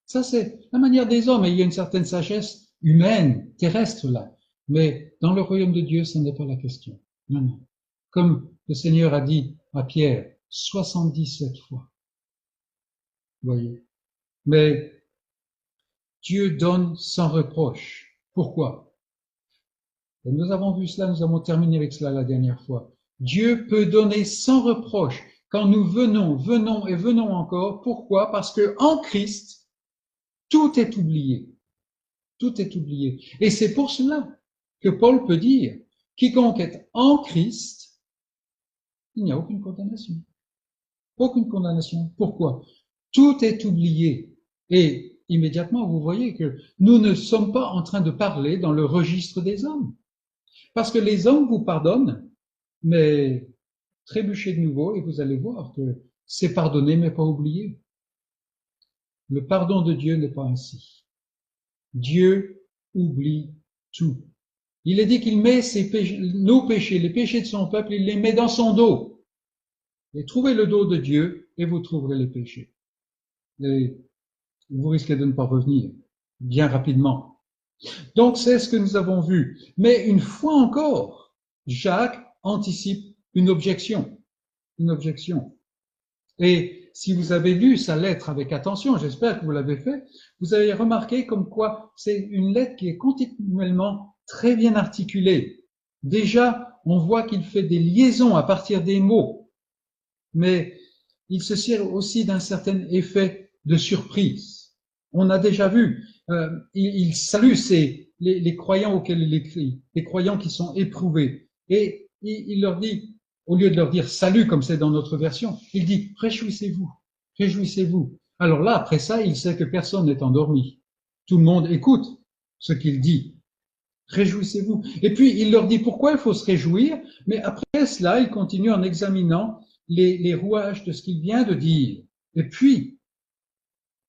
Ça c'est la manière des hommes, et il y a une certaine sagesse humaine, terrestre là. Mais dans le royaume de Dieu, ce n'est pas la question. Non, non. Comme le Seigneur a dit à Pierre, 77 fois. Vous voyez. Mais Dieu donne sans reproche. Pourquoi? Et nous avons vu cela, nous avons terminé avec cela la dernière fois. Dieu peut donner sans reproche quand nous venons et venons encore. Pourquoi? Parce que en Christ, tout est oublié. Tout est oublié. Et c'est pour cela que Paul peut dire, quiconque est en Christ, il n'y a aucune condamnation. Aucune condamnation. Pourquoi? Tout est oublié. Et immédiatement, vous voyez que nous ne sommes pas en train de parler dans le registre des hommes. Parce que les hommes vous pardonnent, mais trébuchez de nouveau et vous allez voir que c'est pardonné mais pas oublié. Le pardon de Dieu n'est pas ainsi. Dieu oublie tout. Il est dit qu'il met nos péchés, les péchés de son peuple, il les met dans son dos. Et trouvez le dos de Dieu et vous trouverez les péchés. Et vous risquez de ne pas revenir bien rapidement. Donc, c'est ce que nous avons vu. Mais une fois encore, Jacques anticipe une objection. Une objection. Et si vous avez lu sa lettre avec attention, j'espère que vous l'avez fait, vous avez remarqué comme quoi c'est une lettre qui est continuellement très bien articulée. Déjà, on voit qu'il fait des liaisons à partir des mots, mais il se sert aussi d'un certain effet de surprise. On a déjà vu, il salue les croyants auxquels il écrit, les croyants qui sont éprouvés, et il leur dit, au lieu de leur dire salut comme c'est dans notre version, il dit réjouissez-vous, réjouissez-vous. Alors là, après ça, il sait que personne n'est endormi. Tout le monde écoute ce qu'il dit. Réjouissez-vous. Et puis, il leur dit pourquoi il faut se réjouir, mais après cela, il continue en examinant les rouages de ce qu'il vient de dire. Et puis,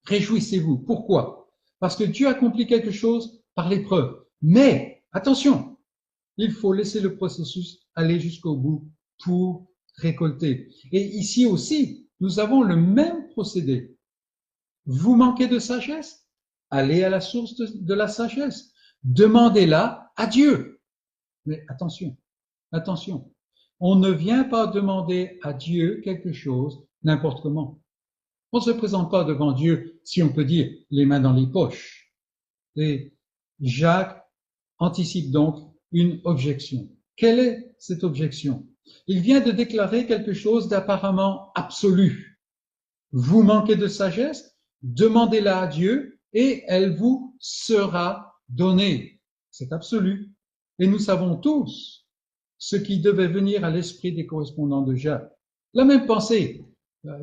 réjouissez-vous. Pourquoi? Parce que Dieu accomplit quelque chose par l'épreuve. Mais, attention, il faut laisser le processus aller jusqu'au bout pour récolter. Et ici aussi, nous avons le même procédé. Vous manquez de sagesse? Allez à la source de la sagesse. Demandez-la à Dieu. Mais attention, attention. On ne vient pas demander à Dieu quelque chose n'importe comment. On ne se présente pas devant Dieu, si on peut dire, les mains dans les poches. Et Jacques anticipe donc une objection. Quelle est cette objection? Il vient de déclarer quelque chose d'apparemment absolu. Vous manquez de sagesse? Demandez-la à Dieu et elle vous sera donnée. C'est absolu. Et nous savons tous ce qui devait venir à l'esprit des correspondants de Jacques. La même pensée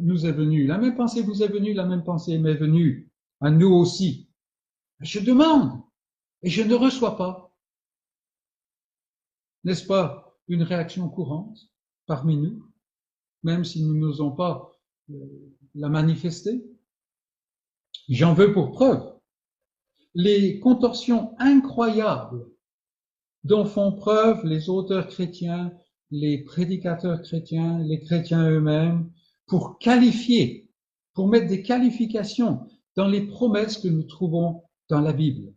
nous est venue, la même pensée vous est venue, la même pensée m'est venue à nous aussi. Je demande et je ne reçois pas. N'est-ce pas une réaction courante parmi nous, même si nous n'osons pas la manifester? J'en veux pour preuve les contorsions incroyables dont font preuve les auteurs chrétiens, les prédicateurs chrétiens, les chrétiens eux-mêmes, pour qualifier, pour mettre des qualifications dans les promesses que nous trouvons dans la Bible.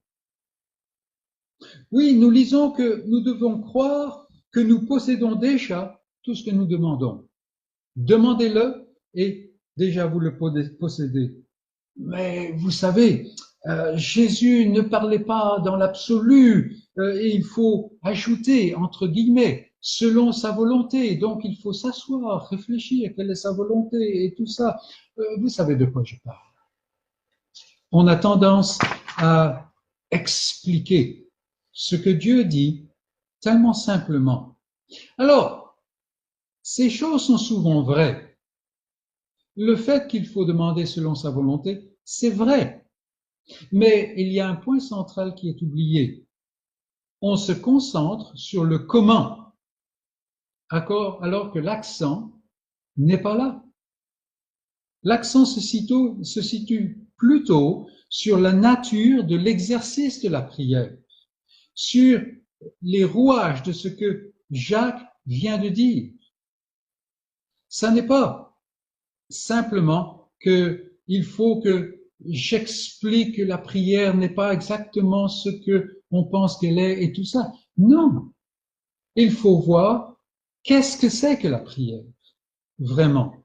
Oui, nous lisons que nous devons croire que nous possédons déjà tout ce que nous demandons. Demandez-le et déjà vous le possédez. Mais vous savez, Jésus ne parlait pas dans l'absolu, et il faut ajouter, entre guillemets, selon sa volonté. Donc il faut s'asseoir, réfléchir, quelle est sa volonté et tout ça. Vous savez de quoi je parle. On a tendance à expliquer ce que Dieu dit tellement simplement. Alors, ces choses sont souvent vraies. Le fait qu'il faut demander selon sa volonté, c'est vrai. Mais il y a un point central qui est oublié. On se concentre sur le comment, alors que l'accent n'est pas là. L'accent se situe plutôt sur la nature de l'exercice de la prière, sur les rouages de ce que Jacques vient de dire. Ça n'est pas simplement qu'il faut que j'explique que la prière n'est pas exactement ce que on pense qu'elle est et tout ça. Non. Il faut voir qu'est-ce que c'est que la prière, vraiment.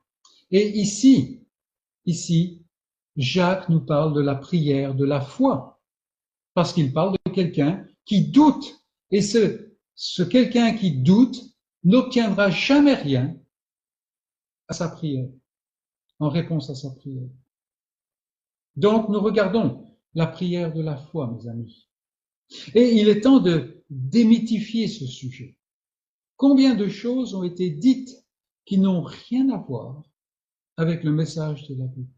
Et ici, Jacques nous parle de la prière de la foi, parce qu'il parle de quelqu'un qui doute. Et ce quelqu'un qui doute n'obtiendra jamais rien à sa prière, en réponse à sa prière. Donc, nous regardons la prière de la foi, mes amis. Et il est temps de démythifier ce sujet. Combien de choses ont été dites qui n'ont rien à voir avec le message de la Bible?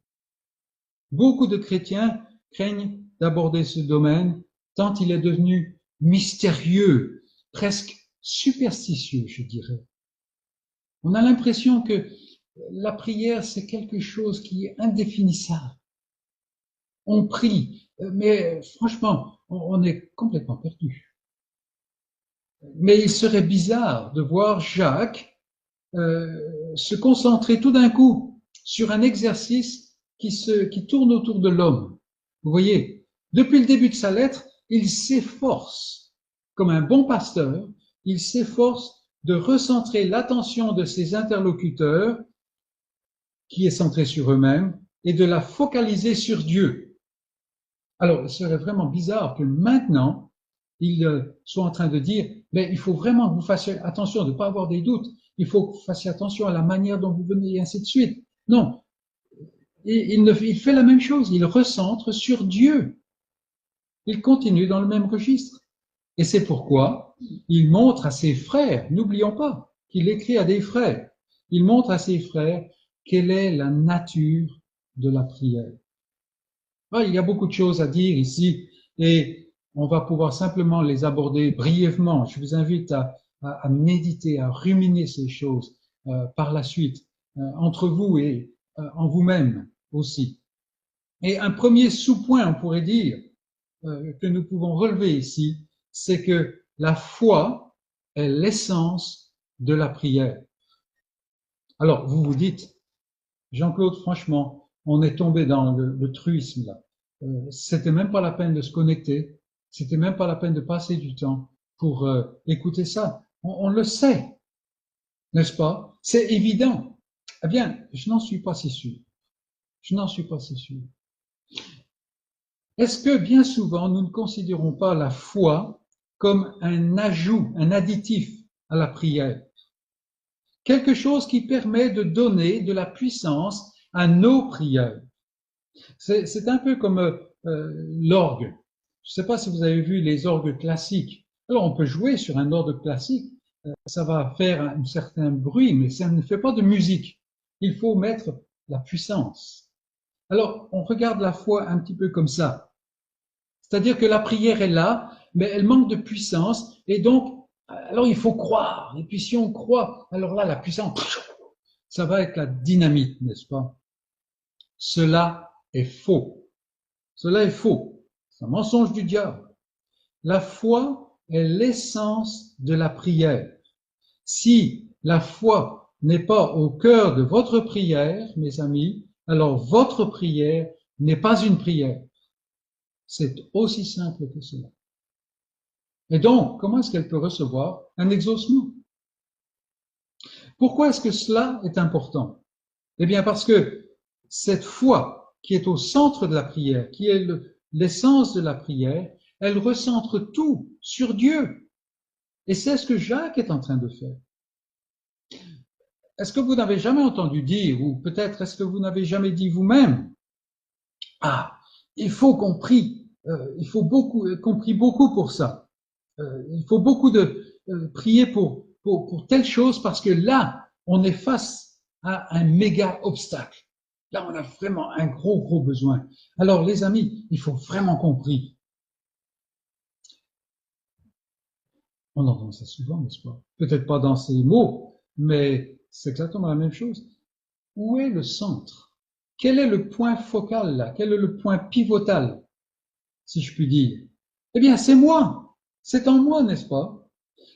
Beaucoup de chrétiens craignent d'aborder ce domaine tant il est devenu mystérieux, presque superstitieux, je dirais. On a l'impression que la prière, c'est quelque chose qui est indéfinissable. On prie, mais franchement, on est complètement perdu. Mais il serait bizarre de voir Jacques se concentrer tout d'un coup sur un exercice qui tourne autour de l'homme. Vous voyez, depuis le début de sa lettre, il s'efforce, comme un bon pasteur, il s'efforce de recentrer l'attention de ses interlocuteurs, qui est centrée sur eux-mêmes, et de la focaliser sur Dieu. Alors, il serait vraiment bizarre que maintenant, ils soient en train de dire, mais il faut vraiment que vous fassiez attention de ne pas avoir des doutes, il faut que vous fassiez attention à la manière dont vous venez, et ainsi de suite. Non, il fait la même chose, il recentre sur Dieu. Il continue dans le même registre. Et c'est pourquoi il montre à ses frères, n'oublions pas qu'il écrit à des frères, il montre à ses frères quelle est la nature de la prière. Il y a beaucoup de choses à dire ici et on va pouvoir simplement les aborder brièvement. Je vous invite à méditer, à ruminer ces choses par la suite, entre vous et en vous-même aussi. Et un premier sous-point, on pourrait dire, que nous pouvons relever ici, c'est que la foi est l'essence de la prière. Alors, vous vous dites, Jean-Claude, franchement, on est tombé dans le truisme là. C'était même pas la peine de se connecter, c'était même pas la peine de passer du temps pour écouter ça. On le sait, n'est-ce pas? C'est évident. Eh bien, je n'en suis pas si sûr. Je n'en suis pas si sûr. Est-ce que bien souvent nous ne considérons pas la foi comme un ajout, un additif à la prière? Quelque chose qui permet de donner de la puissance à nos prières. C'est un peu comme l'orgue. Je ne sais pas si vous avez vu les orgues classiques. Alors on peut jouer sur un orgue classique, ça va faire un certain bruit, mais ça ne fait pas de musique. Il faut mettre la puissance. Alors on regarde la foi un petit peu comme ça. C'est-à-dire que la prière est là, mais elle manque de puissance, et donc, alors il faut croire. Et puis si on croit, alors là, la puissance, ça va être la dynamite, n'est-ce pas? Cela est faux. Cela est faux. C'est un mensonge du diable. La foi est l'essence de la prière. Si la foi n'est pas au cœur de votre prière, mes amis, alors votre prière n'est pas une prière. C'est aussi simple que cela. Et donc, comment est-ce qu'elle peut recevoir un exaucement? Pourquoi est-ce que cela est important? Eh bien, parce que cette foi qui est au centre de la prière, qui est l'essence de la prière, elle recentre tout sur Dieu. Et c'est ce que Jacques est en train de faire. Est-ce que vous n'avez jamais entendu dire, ou peut-être est-ce que vous n'avez jamais dit vous-même, il faut qu'on prie, il faut qu'on prie beaucoup pour ça. Il faut beaucoup de prier pour telle chose parce que là, on est face à un méga obstacle. Là, on a vraiment un gros besoin. Alors, les amis, il faut vraiment qu'on prie. On entend ça souvent, n'est-ce pas? Peut-être pas dans ces mots, mais c'est exactement la même chose. Où est le centre? Quel est le point focal là? Quel est le point pivotal, si je puis dire? Eh bien, c'est moi. C'est en moi, n'est-ce pas?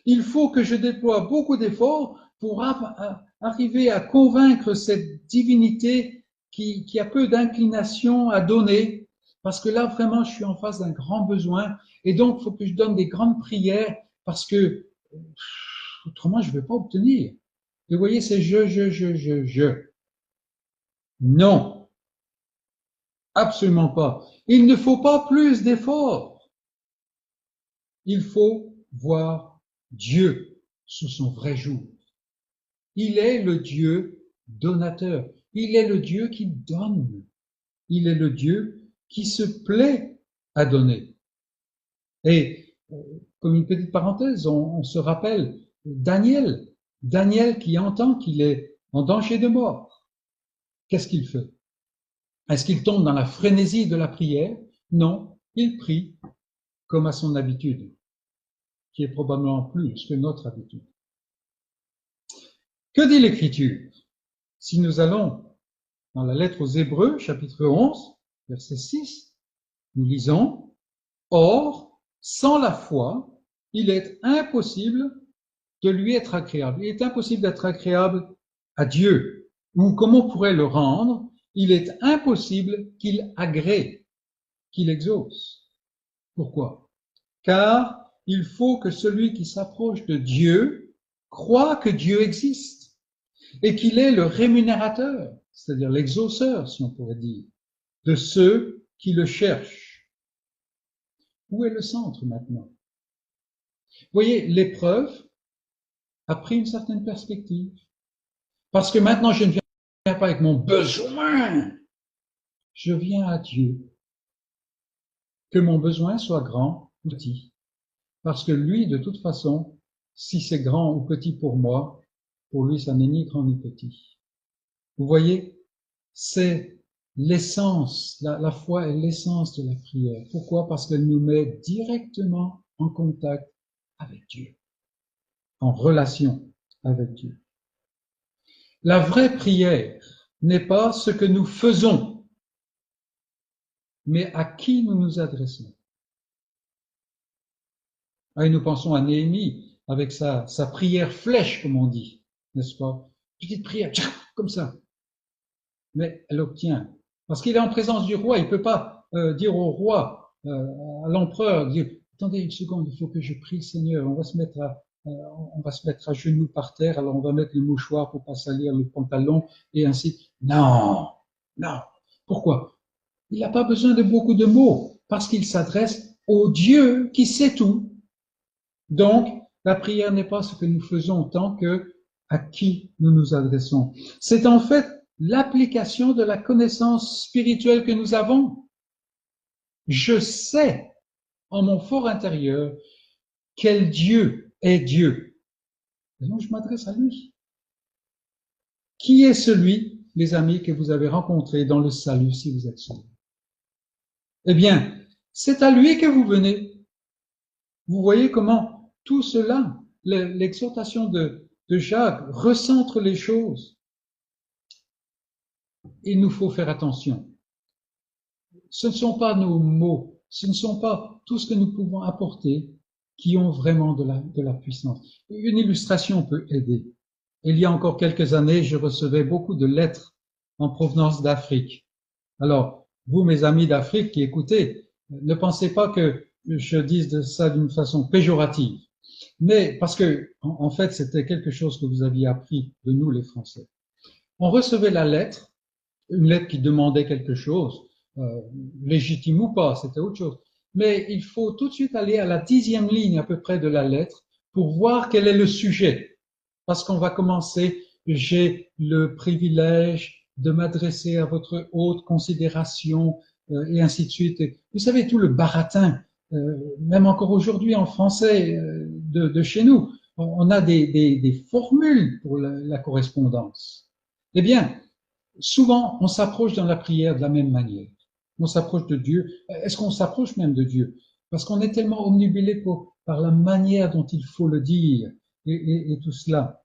Il faut que je déploie beaucoup d'efforts pour arriver à convaincre cette divinité qui a peu d'inclination à donner, parce que là, vraiment, je suis en face d'un grand besoin, et donc, il faut que je donne des grandes prières, parce que autrement, je ne vais pas obtenir. Vous voyez, c'est je. Non, absolument pas. Il ne faut pas plus d'efforts. Il faut voir Dieu sous son vrai jour. Il est le Dieu donateur. Il est le Dieu qui donne. Il est le Dieu qui se plaît à donner. Et comme une petite parenthèse, on se rappelle Daniel. Daniel qui entend qu'il est en danger de mort. Qu'est-ce qu'il fait? Est-ce qu'il tombe dans la frénésie de la prière? Non, il prie comme à son habitude, qui est probablement plus que notre habitude. Que dit l'Écriture? Si nous allons dans la lettre aux Hébreux, chapitre 11, verset 6, nous lisons « Or, sans la foi, il est impossible de lui être agréable. » Il est impossible d'être agréable à Dieu. Ou comme on pourrait le rendre, il est impossible qu'il agrée, qu'il exauce. Pourquoi? car il faut que celui qui s'approche de Dieu croit que Dieu existe et qu'il est le rémunérateur, c'est-à-dire l'exauceur, si on pourrait dire, de ceux qui le cherchent. Où est le centre maintenant? Vous voyez, l'épreuve a pris une certaine perspective. Parce que maintenant, je ne viens pas avec mon besoin, je viens à Dieu. Que mon besoin soit grand ou petit. Parce que lui, de toute façon, si c'est grand ou petit pour moi, pour lui, ça n'est ni grand ni petit. Vous voyez, c'est l'essence, la foi est l'essence de la prière. Pourquoi? Parce qu'elle nous met directement en contact avec Dieu, en relation avec Dieu. La vraie prière n'est pas ce que nous faisons, mais à qui nous nous adressons. Et nous pensons à Néhémie avec sa prière flèche, comme on dit, n'est-ce pas? Petite prière, comme ça. Mais elle obtient. Parce qu'il est en présence du roi, il ne peut pas dire au roi, à l'empereur, dire, attendez une seconde, il faut que je prie le Seigneur, on va se mettre à genoux par terre, alors on va mettre le mouchoir pour pas salir le pantalon, et ainsi. Non, non. Pourquoi? Il n'a pas besoin de beaucoup de mots, parce qu'il s'adresse au Dieu qui sait tout. Donc, la prière n'est pas ce que nous faisons tant que à qui nous nous adressons. C'est en fait l'application de la connaissance spirituelle que nous avons. Je sais en mon fort intérieur quel Dieu est Dieu. Et donc, je m'adresse à lui. Qui est celui, les amis, que vous avez rencontré dans le salut si vous êtes sauvés? Eh bien, c'est à lui que vous venez. Vous voyez comment tout cela, l'exhortation de Jacques, recentre les choses. Il nous faut faire attention. Ce ne sont pas nos mots, ce ne sont pas tout ce que nous pouvons apporter qui ont vraiment de la puissance. Une illustration peut aider. Il y a encore quelques années, je recevais beaucoup de lettres en provenance d'Afrique. Alors, vous, mes amis d'Afrique qui écoutez, ne pensez pas que je dise ça d'une façon péjorative. Mais parce que, en fait, c'était quelque chose que vous aviez appris de nous, les Français. On recevait la lettre, une lettre qui demandait quelque chose, légitime ou pas, c'était autre chose. Mais il faut tout de suite aller à la 10e ligne à peu près de la lettre pour voir quel est le sujet. Parce qu'on va commencer, j'ai le privilège de m'adresser à votre haute considération, et ainsi de suite. Et vous savez, tout le baratin, même encore aujourd'hui en français de chez nous, on a des formules pour la correspondance. Eh bien, souvent, on s'approche dans la prière de la même manière. On s'approche de Dieu. Est-ce qu'on s'approche même de Dieu? Parce qu'on est tellement omnibulé par la manière dont il faut le dire et tout cela.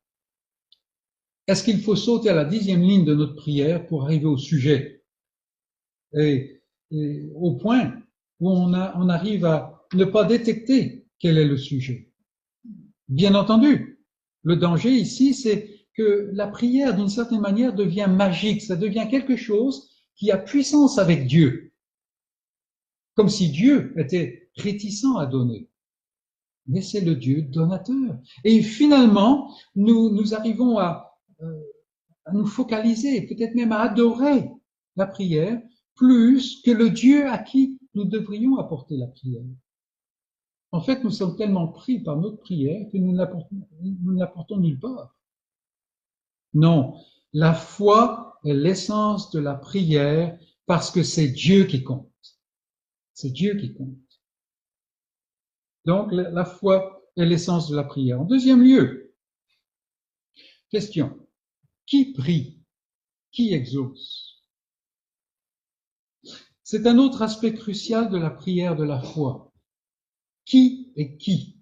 Est-ce qu'il faut sauter à la 10e ligne de notre prière pour arriver au sujet? Et au point où on arrive à ne pas détecter quel est le sujet. Bien entendu, le danger ici, c'est que la prière, d'une certaine manière, devient magique, ça devient quelque chose qui a puissance avec Dieu, comme si Dieu était réticent à donner. Mais c'est le Dieu donateur. Et finalement, nous arrivons à nous focaliser, peut-être même à adorer la prière, plus que le Dieu à qui nous devrions apporter la prière. En fait, nous sommes tellement pris par notre prière que nous ne l'apportons nulle part. Non, la foi est l'essence de la prière parce que c'est Dieu qui compte. C'est Dieu qui compte. Donc, la foi est l'essence de la prière. En deuxième lieu, question, qui prie? Qui exauce? C'est un autre aspect crucial de la prière de la foi. Qui est qui?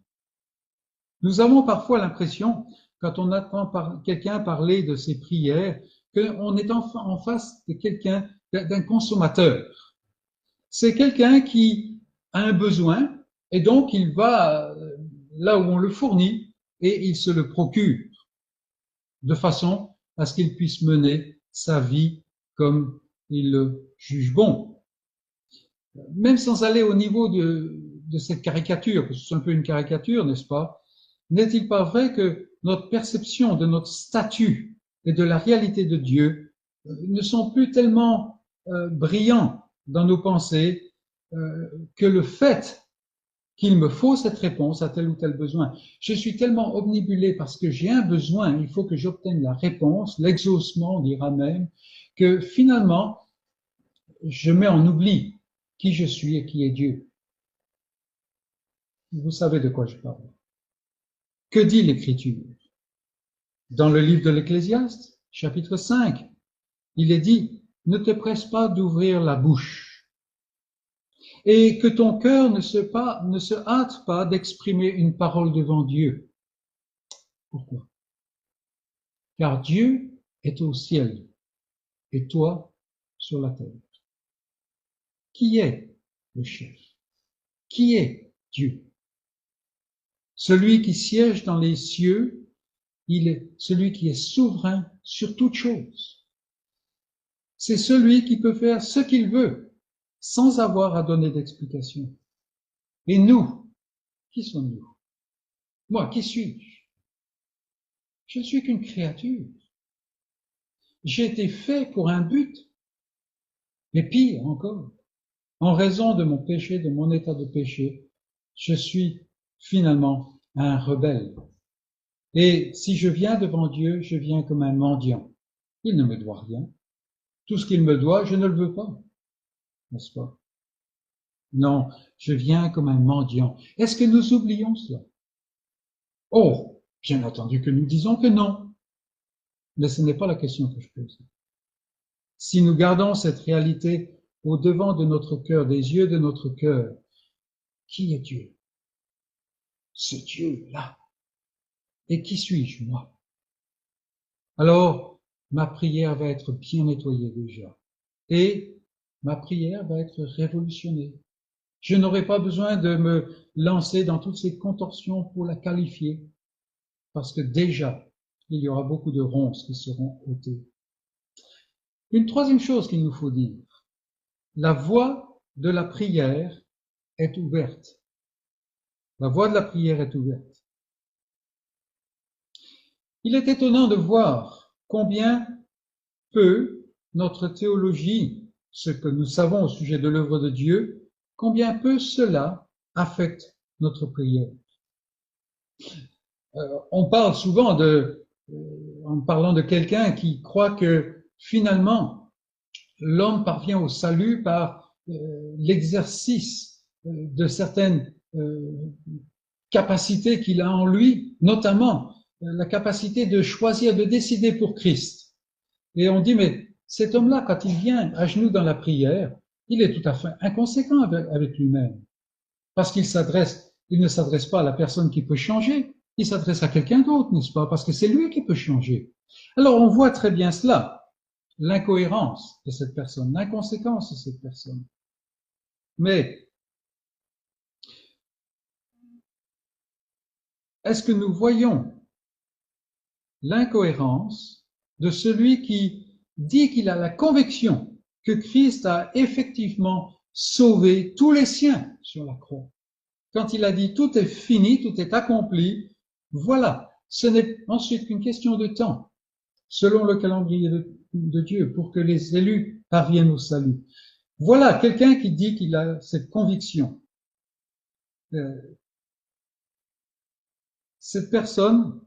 Nous avons parfois l'impression, quand on entend quelqu'un parler de ses prières, qu'on est en face de quelqu'un, d'un consommateur. C'est quelqu'un qui a un besoin et donc il va là où on le fournit et il se le procure de façon à ce qu'il puisse mener sa vie comme il le juge bon. Même sans aller au niveau de cette caricature, parce que c'est un peu une caricature, n'est-ce pas? N'est-il pas vrai que notre perception de notre statut et de la réalité de Dieu ne sont plus tellement brillants dans nos pensées que le fait qu'il me faut cette réponse à tel ou tel besoin. Je suis tellement omnibulé parce que j'ai un besoin, il faut que j'obtienne la réponse, l'exaucement, on dira même, que finalement, je mets en oubli qui je suis et qui est Dieu. Vous savez de quoi je parle. Que dit l'Écriture? Dans le livre de l'Ecclésiaste, chapitre 5, il est dit, ne te presse pas d'ouvrir la bouche et que ton cœur ne se hâte pas d'exprimer une parole devant Dieu. Pourquoi? Car Dieu est au ciel et toi sur la terre. Qui est le chef? Qui est Dieu? Celui qui siège dans les cieux, il est celui qui est souverain sur toute chose. C'est celui qui peut faire ce qu'il veut sans avoir à donner d'explication. Et nous, qui sommes-nous? Moi, qui suis-je? Je ne suis qu'une créature. J'ai été fait pour un but. Et pire encore, en raison de mon péché, de mon état de péché, je suis finalement un rebelle. Et si je viens devant Dieu, je viens comme un mendiant. Il ne me doit rien. Tout ce qu'il me doit, je ne le veux pas. N'est-ce pas? Non, je viens comme un mendiant. Est-ce que nous oublions cela? Oh, bien entendu que nous disons que non. Mais ce n'est pas la question que je pose. Si nous gardons cette réalité au devant de notre cœur, des yeux de notre cœur, qui est Dieu? Ce Dieu-là. Et qui suis-je, moi? Alors, ma prière va être bien nettoyée déjà. Et ma prière va être révolutionnée. Je n'aurai pas besoin de me lancer dans toutes ces contorsions pour la qualifier, parce que déjà, il y aura beaucoup de ronces qui seront ôtées. Une troisième chose qu'il nous faut dire, la voie de la prière est ouverte. La voie de la prière est ouverte. Il est étonnant de voir combien peu notre théologie, ce que nous savons au sujet de l'œuvre de Dieu, combien peu cela affecte notre prière. On parle souvent en parlant de quelqu'un qui croit que finalement l'homme parvient au salut par l'exercice de certaines capacités qu'il a en lui, notamment la capacité de choisir, de décider pour Christ. Et on dit, mais cet homme-là, quand il vient à genoux dans la prière, il est tout à fait inconséquent avec lui-même. Parce il ne s'adresse pas à la personne qui peut changer, il s'adresse à quelqu'un d'autre, n'est-ce pas? Parce que c'est lui qui peut changer. Alors on voit très bien cela, l'incohérence de cette personne, l'inconséquence de cette personne. Mais est-ce que nous voyons l'incohérence de celui qui dit qu'il a la conviction que Christ a effectivement sauvé tous les siens sur la croix? Quand il a dit tout est fini, tout est accompli, voilà, ce n'est ensuite qu'une question de temps, selon le calendrier de Dieu, pour que les élus parviennent au salut. Voilà quelqu'un qui dit qu'il a cette conviction. Cette personne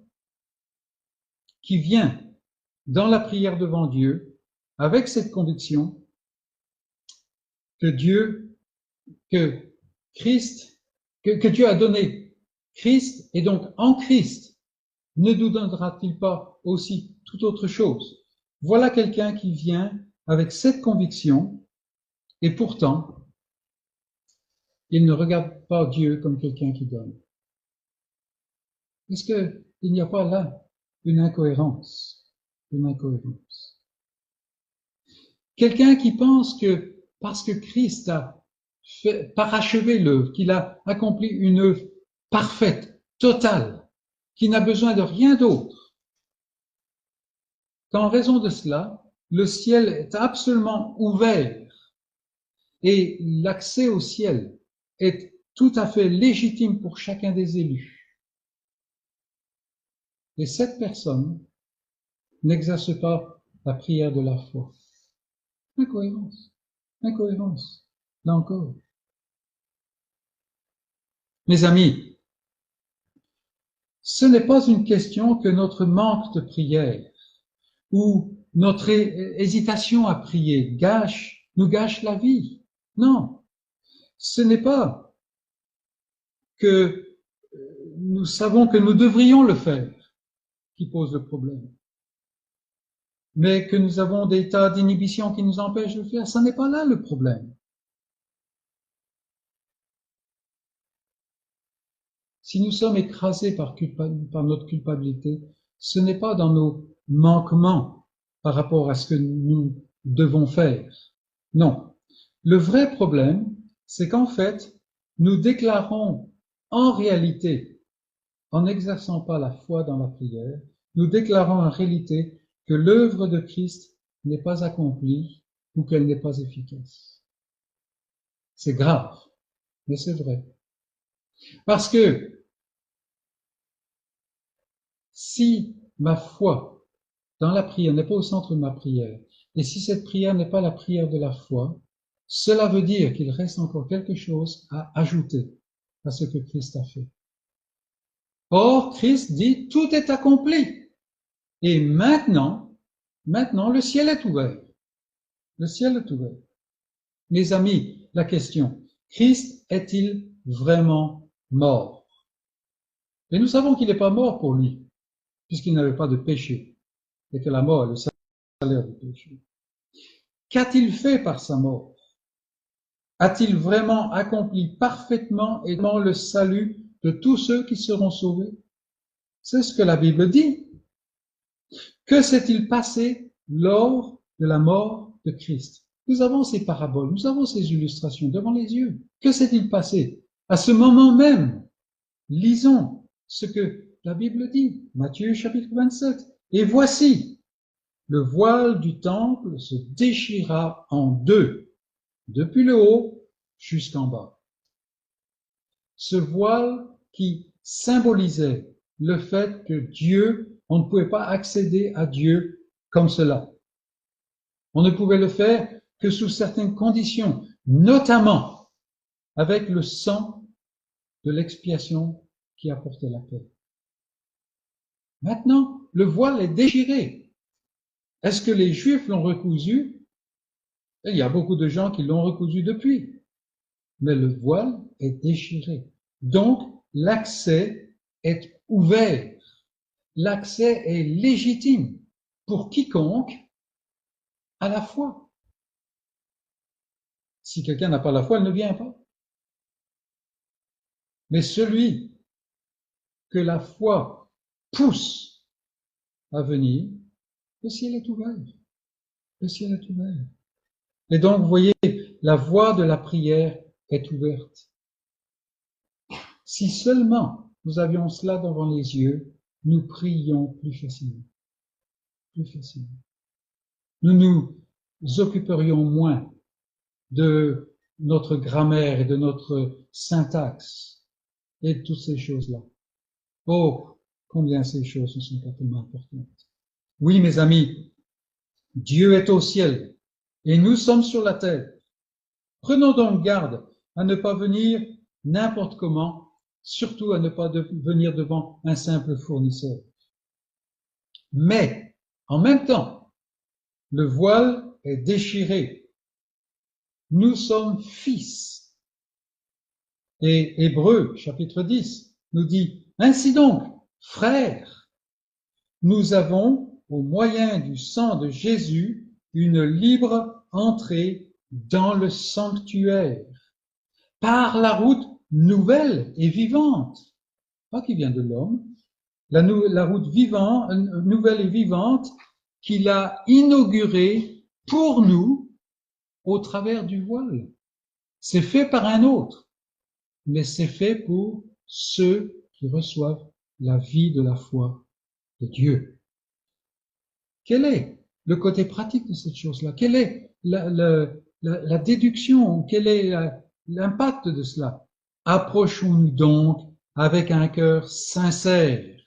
qui vient dans la prière devant Dieu avec cette conviction que Dieu a donné Christ, et donc en Christ, ne nous donnera-t-il pas aussi toute autre chose? Voilà quelqu'un qui vient avec cette conviction, et pourtant, il ne regarde pas Dieu comme quelqu'un qui donne. Est-ce qu'il n'y a pas là une incohérence? Une incohérence. Quelqu'un qui pense que parce que Christ a parachevé l'œuvre, qu'il a accompli une œuvre parfaite, totale, qui n'a besoin de rien d'autre, qu'en raison de cela, le ciel est absolument ouvert et l'accès au ciel est tout à fait légitime pour chacun des élus. Et cette personne n'exerce pas la prière de la foi. Incohérence. Incohérence. Là encore. Mes amis, ce n'est pas une question que notre manque de prière ou notre hésitation à prier nous gâche la vie. Non. Ce n'est pas que nous savons que nous devrions le faire qui pose le problème, mais que nous avons des tas d'inhibitions qui nous empêchent de le faire. Ce n'est pas là le problème. Si nous sommes écrasés par notre culpabilité, ce n'est pas dans nos manquements par rapport à ce que nous devons faire. Non. Le vrai problème, c'est qu'en fait, nous déclarons en réalité, en n'exerçant pas la foi dans la prière, nous déclarons en réalité que l'œuvre de Christ n'est pas accomplie ou qu'elle n'est pas efficace. C'est grave, mais c'est vrai. Parce que si ma foi dans la prière n'est pas au centre de ma prière, et si cette prière n'est pas la prière de la foi, cela veut dire qu'il reste encore quelque chose à ajouter à ce que Christ a fait. Or, Christ dit, tout est accompli. Et maintenant, le ciel est ouvert. Le ciel est ouvert. Mes amis, la question, Christ est-il vraiment mort? Et nous savons qu'il n'est pas mort pour lui, puisqu'il n'avait pas de péché, et que la mort est le salaire du péché. Qu'a-t-il fait par sa mort? A-t-il vraiment accompli parfaitement et dans le salut de tous ceux qui seront sauvés? C'est ce que la Bible dit. Que s'est-il passé lors de la mort de Christ? Nous avons ces paraboles, nous avons ces illustrations devant les yeux. Que s'est-il passé? À ce moment même, lisons ce que la Bible dit. Matthieu chapitre 27. Et voici, le voile du temple se déchira en deux, depuis le haut jusqu'en bas. Ce voile qui symbolisait le fait que Dieu, on ne pouvait pas accéder à Dieu comme cela. On ne pouvait le faire que sous certaines conditions, notamment avec le sang de l'expiation qui apportait la paix. Maintenant, le voile est déchiré. Est-ce que les Juifs l'ont recousu? Il y a beaucoup de gens qui l'ont recousu depuis. Mais le voile est déchiré. Donc, l'accès est ouvert. L'accès est légitime pour quiconque a la foi. Si quelqu'un n'a pas la foi, il ne vient pas. Mais celui que la foi pousse à venir, le ciel est ouvert. Le ciel est ouvert. Et donc, vous voyez, la voie de la prière est ouverte. Si seulement nous avions cela devant les yeux, nous prions plus facilement. Plus facilement. Nous nous occuperions moins de notre grammaire et de notre syntaxe et de toutes ces choses-là. Oh, combien ces choses ne sont pas tellement importantes. Oui, mes amis, Dieu est au ciel et nous sommes sur la terre. Prenons donc garde à ne pas venir n'importe comment, surtout à ne pas venir devant un simple fournisseur. Mais, en même temps, le voile est déchiré. Nous sommes fils. Et Hébreux, chapitre 10, nous dit, ainsi donc, frères, nous avons, au moyen du sang de Jésus, une libre entrée dans le sanctuaire, par la route nouvelle et vivante, pas qui vient de l'homme, la route vivante, nouvelle et vivante qu'il a inaugurée pour nous au travers du voile. C'est fait par un autre, mais c'est fait pour ceux qui reçoivent la vie de la foi de Dieu. Quel est le côté pratique de cette chose-là? Quelle est la déduction? Quel est l'impact de cela? Approchons-nous donc avec un cœur sincère,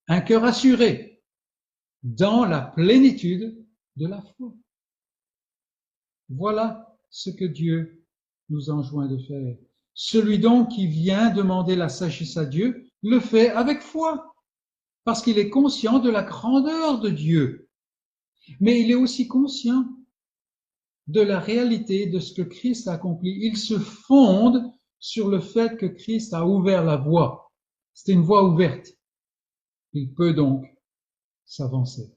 un cœur assuré, dans la plénitude de la foi. Voilà ce que Dieu nous enjoint de faire. Celui donc qui vient demander la sagesse à Dieu le fait avec foi, parce qu'il est conscient de la grandeur de Dieu. Mais il est aussi conscient de la réalité de ce que Christ a accompli. Il se fonde sur le fait que Christ a ouvert la voie. C'est une voie ouverte. Il peut donc s'avancer.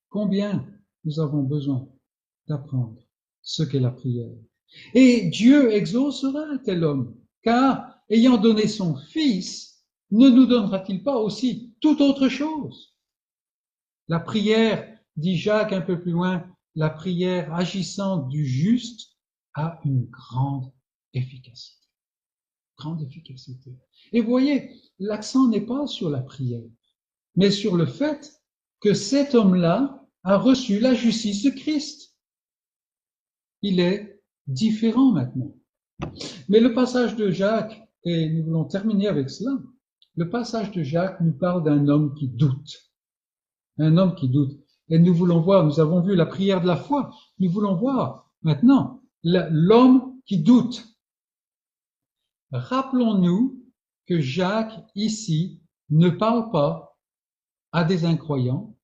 Combien nous avons besoin d'apprendre ce qu'est la prière. Et Dieu exaucera un tel homme, car ayant donné son Fils, ne nous donnera-t-il pas aussi toute autre chose? La prière, dit Jacques un peu plus loin, la prière agissante du juste a une grande efficacité. Grande efficacité. Et vous voyez, l'accent n'est pas sur la prière, mais sur le fait que cet homme-là a reçu la justice de Christ. Il est différent maintenant. Mais le passage de Jacques, et nous voulons terminer avec cela, le passage de Jacques nous parle d'un homme qui doute. Un homme qui doute. Et nous voulons voir, nous avons vu la prière de la foi, nous voulons voir maintenant l'homme qui doute. Rappelons-nous que Jacques, ici, ne parle pas à des incroyants.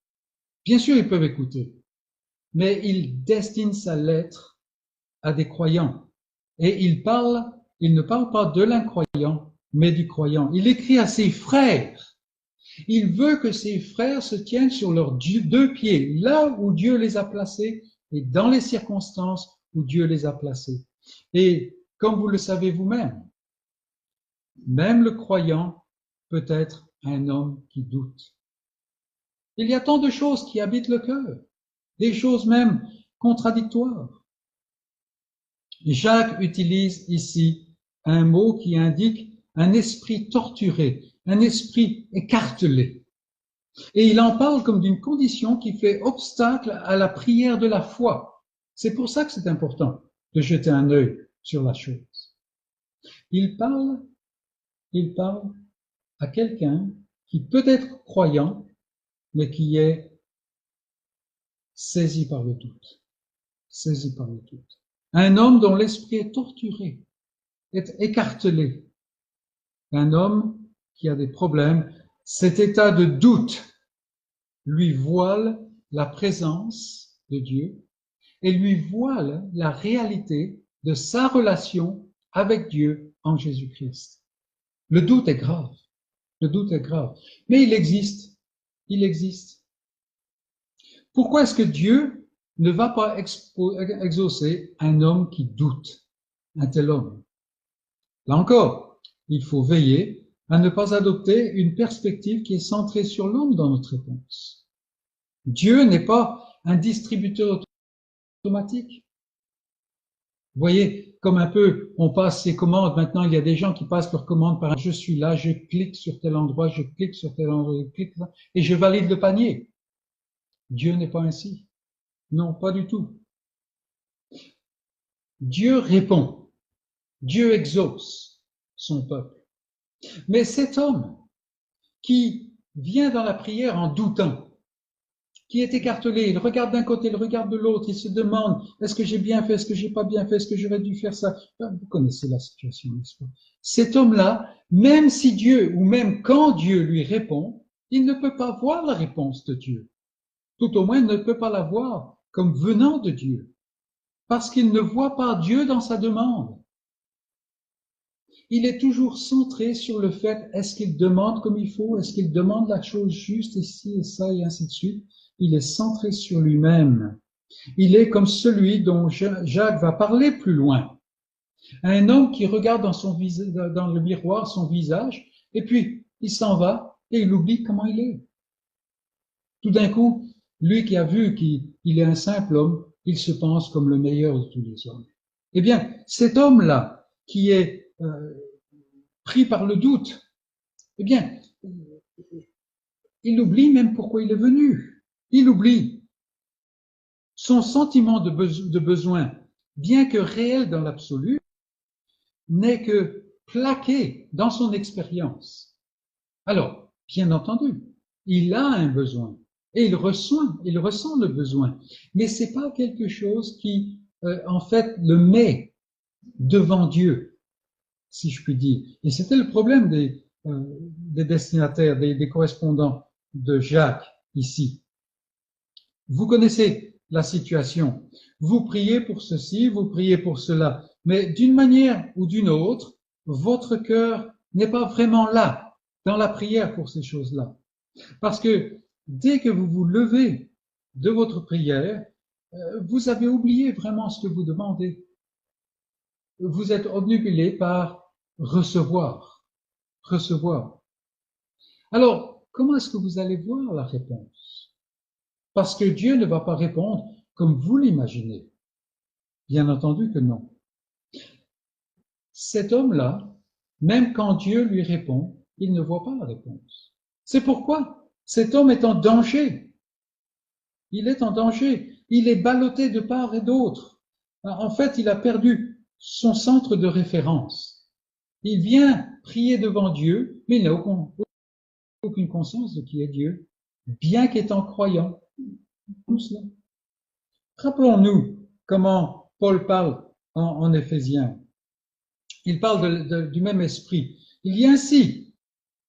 Bien sûr, ils peuvent écouter, mais il destine sa lettre à des croyants. Et il ne parle pas de l'incroyant, mais du croyant. Il écrit à ses frères. Il veut que ses frères se tiennent sur leurs deux pieds, là où Dieu les a placés et dans les circonstances où Dieu les a placés. Et comme vous le savez vous-même, même le croyant peut être un homme qui doute. Il y a tant de choses qui habitent le cœur, des choses même contradictoires. Jacques utilise ici un mot qui indique un esprit torturé, un esprit écartelé. Et il en parle comme d'une condition qui fait obstacle à la prière de la foi. C'est pour ça que c'est important de jeter un œil sur la chose. Il parle à quelqu'un qui peut être croyant, mais qui est saisi par le doute. Saisi par le doute. Un homme dont l'esprit est torturé, est écartelé. Un homme qui a des problèmes, cet état de doute lui voile la présence de Dieu et lui voile la réalité de sa relation avec Dieu en Jésus-Christ. Le doute est grave. Le doute est grave. Mais il existe. Il existe. Pourquoi est-ce que Dieu ne va pas exaucer un homme qui doute, un tel homme? Là encore, il faut veiller à ne pas adopter une perspective qui est centrée sur l'homme dans notre réponse. Dieu n'est pas un distributeur automatique. Vous voyez, comme un peu, on passe ses commandes. Maintenant, il y a des gens qui passent leurs commandes par je suis là, je clique sur tel endroit, je clique sur tel endroit, je clique là, et je valide le panier. Dieu n'est pas ainsi. Non, pas du tout. Dieu répond. Dieu exauce son peuple. Mais cet homme qui vient dans la prière en doutant, qui est écartelé, il regarde d'un côté, il regarde de l'autre, il se demande, est-ce que j'ai bien fait, est-ce que j'ai pas bien fait, est-ce que j'aurais dû faire ça? Vous connaissez la situation, n'est-ce pas? Cet homme-là, même si Dieu, ou même quand Dieu lui répond, il ne peut pas voir la réponse de Dieu. Tout au moins, il ne peut pas la voir comme venant de Dieu. Parce qu'il ne voit pas Dieu dans sa demande. Il est toujours centré sur le fait, est-ce qu'il demande comme il faut, est-ce qu'il demande la chose juste, ici et ça, et ainsi de suite. Il est centré sur lui-même. Il est comme celui dont Jacques va parler plus loin. Un homme qui regarde dans le miroir son visage, et puis il s'en va, et il oublie comment il est. Tout d'un coup, lui qui a vu qu'il est un simple homme, il se pense comme le meilleur de tous les hommes. Eh bien, cet homme-là, qui est pris par le doute, eh bien, il oublie même pourquoi il est venu. Il oublie son sentiment de besoin, bien que réel dans l'absolu, n'est que plaqué dans son expérience. Alors, bien entendu, il a un besoin et il ressent le besoin, mais c'est pas quelque chose qui, en fait, le met devant Dieu, si je puis dire. Et c'était le problème des destinataires, des correspondants de Jacques ici. Vous connaissez la situation. Vous priez pour ceci, vous priez pour cela, mais d'une manière ou d'une autre, votre cœur n'est pas vraiment là dans la prière pour ces choses-là. Parce que dès que vous vous levez de votre prière, vous avez oublié vraiment ce que vous demandez. Vous êtes obnubilé par recevoir, recevoir. Alors, comment est-ce que vous allez voir la réponse? Parce que Dieu ne va pas répondre comme vous l'imaginez. Bien entendu que non. Cet homme-là, même quand Dieu lui répond, il ne voit pas la réponse. C'est pourquoi cet homme est en danger. Il est en danger. Il est ballotté de part et d'autre. En fait, il a perdu son centre de référence. Il vient prier devant Dieu, mais il n'a aucune conscience de qui est Dieu, bien qu'étant croyant. Tout cela. Rappelons-nous comment Paul parle en Éphésiens. Il parle du même esprit. Il dit ainsi,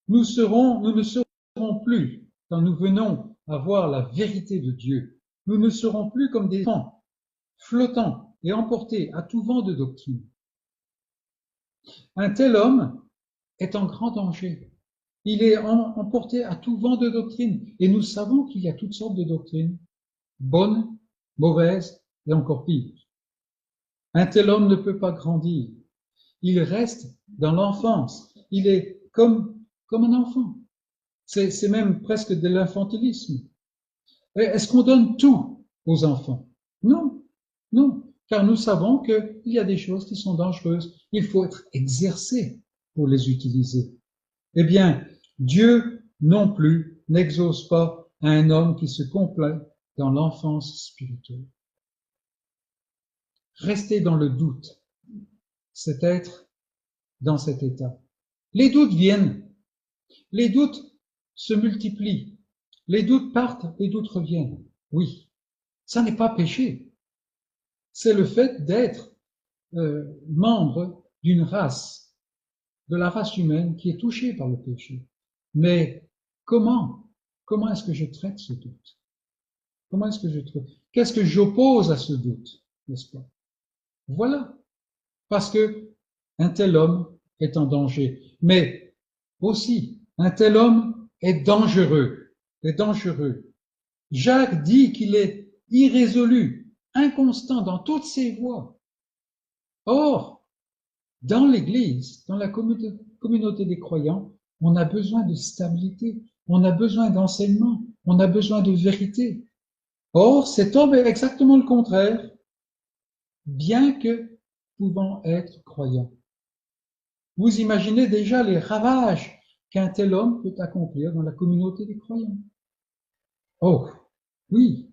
nous ne serons plus, quand nous venons à voir la vérité de Dieu, nous ne serons plus comme des enfants, flottants et emportés à tout vent de doctrine. Un tel homme est en grand danger. Il est emporté à tout vent de doctrine. Et nous savons qu'il y a toutes sortes de doctrines, bonnes, mauvaises et encore pires. Un tel homme ne peut pas grandir. Il reste dans l'enfance. Il est comme un enfant. C'est même presque de l'infantilisme. Est-ce qu'on donne tout aux enfants? Non, non, car nous savons qu'il y a des choses qui sont dangereuses. Il faut être exercé pour les utiliser. Eh bien, Dieu non plus n'exauce pas à un homme qui se complaît dans l'enfance spirituelle. Rester dans le doute, c'est être dans cet état. Les doutes viennent, les doutes se multiplient, les doutes partent, les doutes reviennent. Oui, ça n'est pas péché. C'est le fait d'être membre d'une race, de la race humaine qui est touchée par le péché. Mais comment est-ce que je traite ce doute? Comment est-ce que je traite? Qu'est-ce que j'oppose à ce doute, n'est-ce pas? Voilà. Parce que un tel homme est en danger. Mais aussi, un tel homme est dangereux. Est dangereux. Jacques dit qu'il est irrésolu, inconstant dans toutes ses voies. Or, dans l'Église, dans la communauté des croyants, on a besoin de stabilité, on a besoin d'enseignement, on a besoin de vérité. Or, cet homme est exactement le contraire, bien que pouvant être croyant. Vous imaginez déjà les ravages qu'un tel homme peut accomplir dans la communauté des croyants. Oh, oui.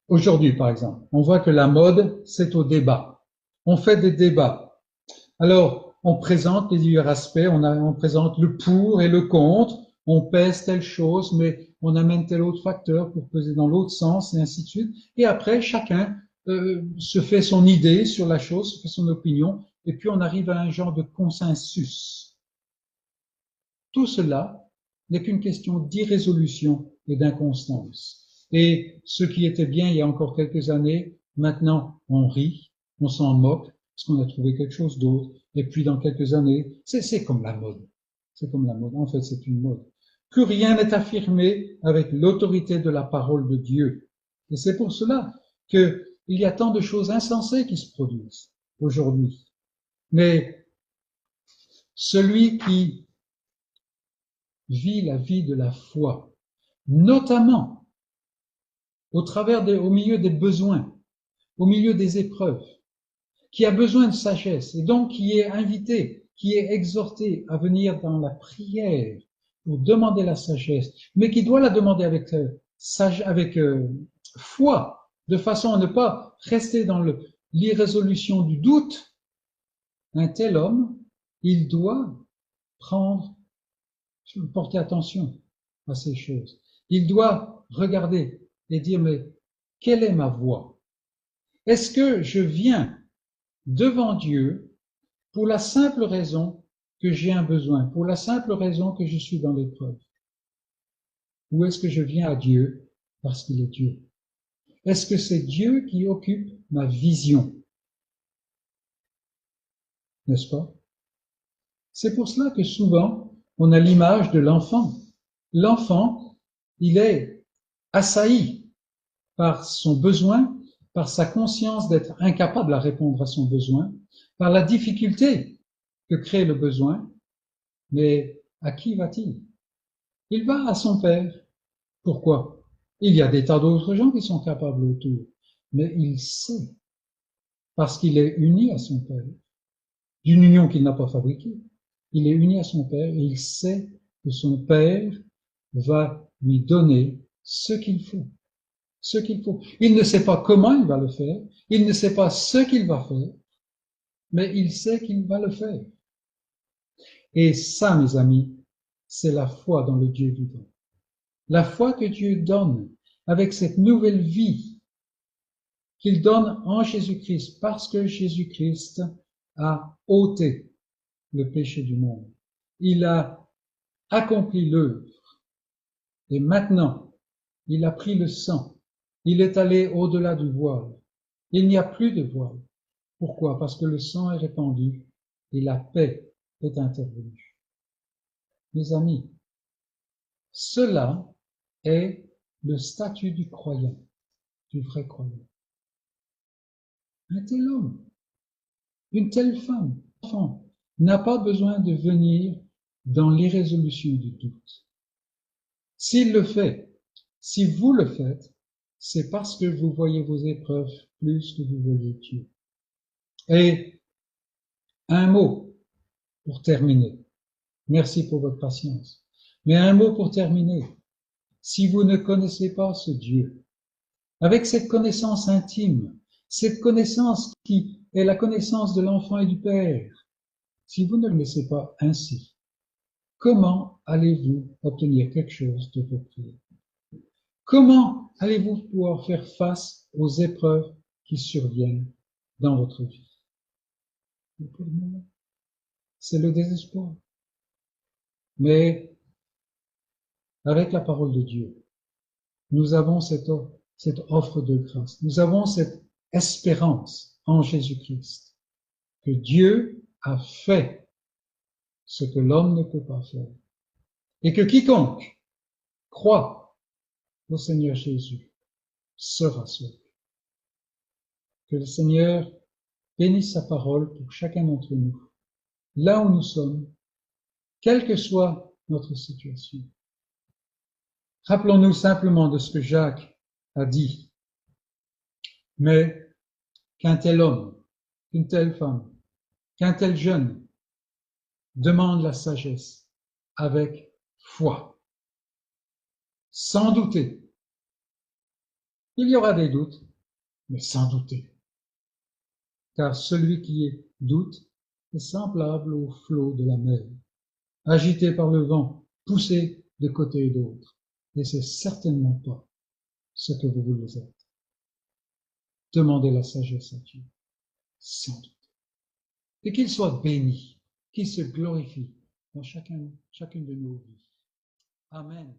Aujourd'hui, par exemple, on voit que la mode, c'est au débat. On fait des débats. Alors, on présente les divers aspects, on présente le pour et le contre, on pèse telle chose, mais on amène tel autre facteur pour peser dans l'autre sens, et ainsi de suite. Et après, chacun se fait son idée sur la chose, se fait son opinion, et puis on arrive à un genre de consensus. Tout cela n'est qu'une question d'irrésolution et d'inconstance. Et ce qui était bien il y a encore quelques années, maintenant on rit, on s'en moque, parce qu'on a trouvé quelque chose d'autre. Et puis dans quelques années, c'est comme la mode. C'est comme la mode. En fait, c'est une mode. Plus rien n'est affirmé avec l'autorité de la parole de Dieu. Et c'est pour cela qu'il y a tant de choses insensées qui se produisent aujourd'hui. Mais celui qui vit la vie de la foi, notamment au milieu des besoins, au milieu des épreuves, qui a besoin de sagesse et donc qui est invité, qui est exhorté à venir dans la prière pour demander la sagesse, mais qui doit la demander avec foi, de façon à ne pas rester dans l'irrésolution du doute, un tel homme, il doit porter attention à ces choses. Il doit regarder et dire, mais quelle est ma voie? Est-ce que je viens devant Dieu pour la simple raison que j'ai un besoin, pour la simple raison que je suis dans l'épreuve? Ou est-ce que je viens à Dieu parce qu'il est Dieu? Est-ce que c'est Dieu qui occupe ma vision? N'est-ce pas? C'est pour cela que souvent, on a l'image de l'enfant. L'enfant, il est assailli par son besoin, par sa conscience d'être incapable à répondre à son besoin, par la difficulté que crée le besoin. Mais à qui va-t-il? Il va à son père. Pourquoi? Il y a des tas d'autres gens qui sont capables autour, mais il sait, parce qu'il est uni à son père, d'une union qu'il n'a pas fabriquée. Il est uni à son père et il sait que son père va lui donner ce qu'il faut. Ce qu'il faut. Il ne sait pas comment il va le faire, il ne sait pas ce qu'il va faire, mais il sait qu'il va le faire. Et ça, mes amis, c'est la foi dans le Dieu vivant. La foi que Dieu donne avec cette nouvelle vie qu'il donne en Jésus-Christ, parce que Jésus-Christ a ôté le péché du monde. Il a accompli l'œuvre. Et maintenant, il a pris le sang. Il est allé au-delà du voile. Il n'y a plus de voile. Pourquoi? Parce que le sang est répandu et la paix est intervenue. Mes amis, cela est le statut du croyant, du vrai croyant. Un tel homme, une telle femme, enfant, n'a pas besoin de venir dans l'irrésolution du doute. S'il le fait, si vous le faites, c'est parce que vous voyez vos épreuves plus que vous voyez Dieu. Et un mot pour terminer. Merci pour votre patience. Mais un mot pour terminer. Si vous ne connaissez pas ce Dieu, avec cette connaissance intime, cette connaissance qui est la connaissance de l'enfant et du Père, si vous ne le laissez pas ainsi, comment allez-vous obtenir quelque chose de vos prières? Comment allez-vous pouvoir faire face aux épreuves qui surviennent dans votre vie? Pour le moment, c'est le désespoir. Mais avec la parole de Dieu, nous avons cette offre de grâce. Nous avons cette espérance en Jésus-Christ que Dieu a fait ce que l'homme ne peut pas faire et que quiconque croit au Seigneur Jésus sera sauvé. Que le Seigneur bénisse sa parole pour chacun d'entre nous, là où nous sommes, quelle que soit notre situation. Rappelons-nous simplement de ce que Jacques a dit. Mais qu'un tel homme, qu'une telle femme, qu'un tel jeune demande la sagesse avec foi, sans douter. Il y aura des doutes, mais sans douter. Car celui qui doute est semblable au flot de la mer, agité par le vent, poussé de côté et d'autre. Et c'est certainement pas ce que vous voulez être. Demandez la sagesse à Dieu, sans doute. Et qu'il soit béni, qu'il se glorifie dans chacune de nos vies. Amen.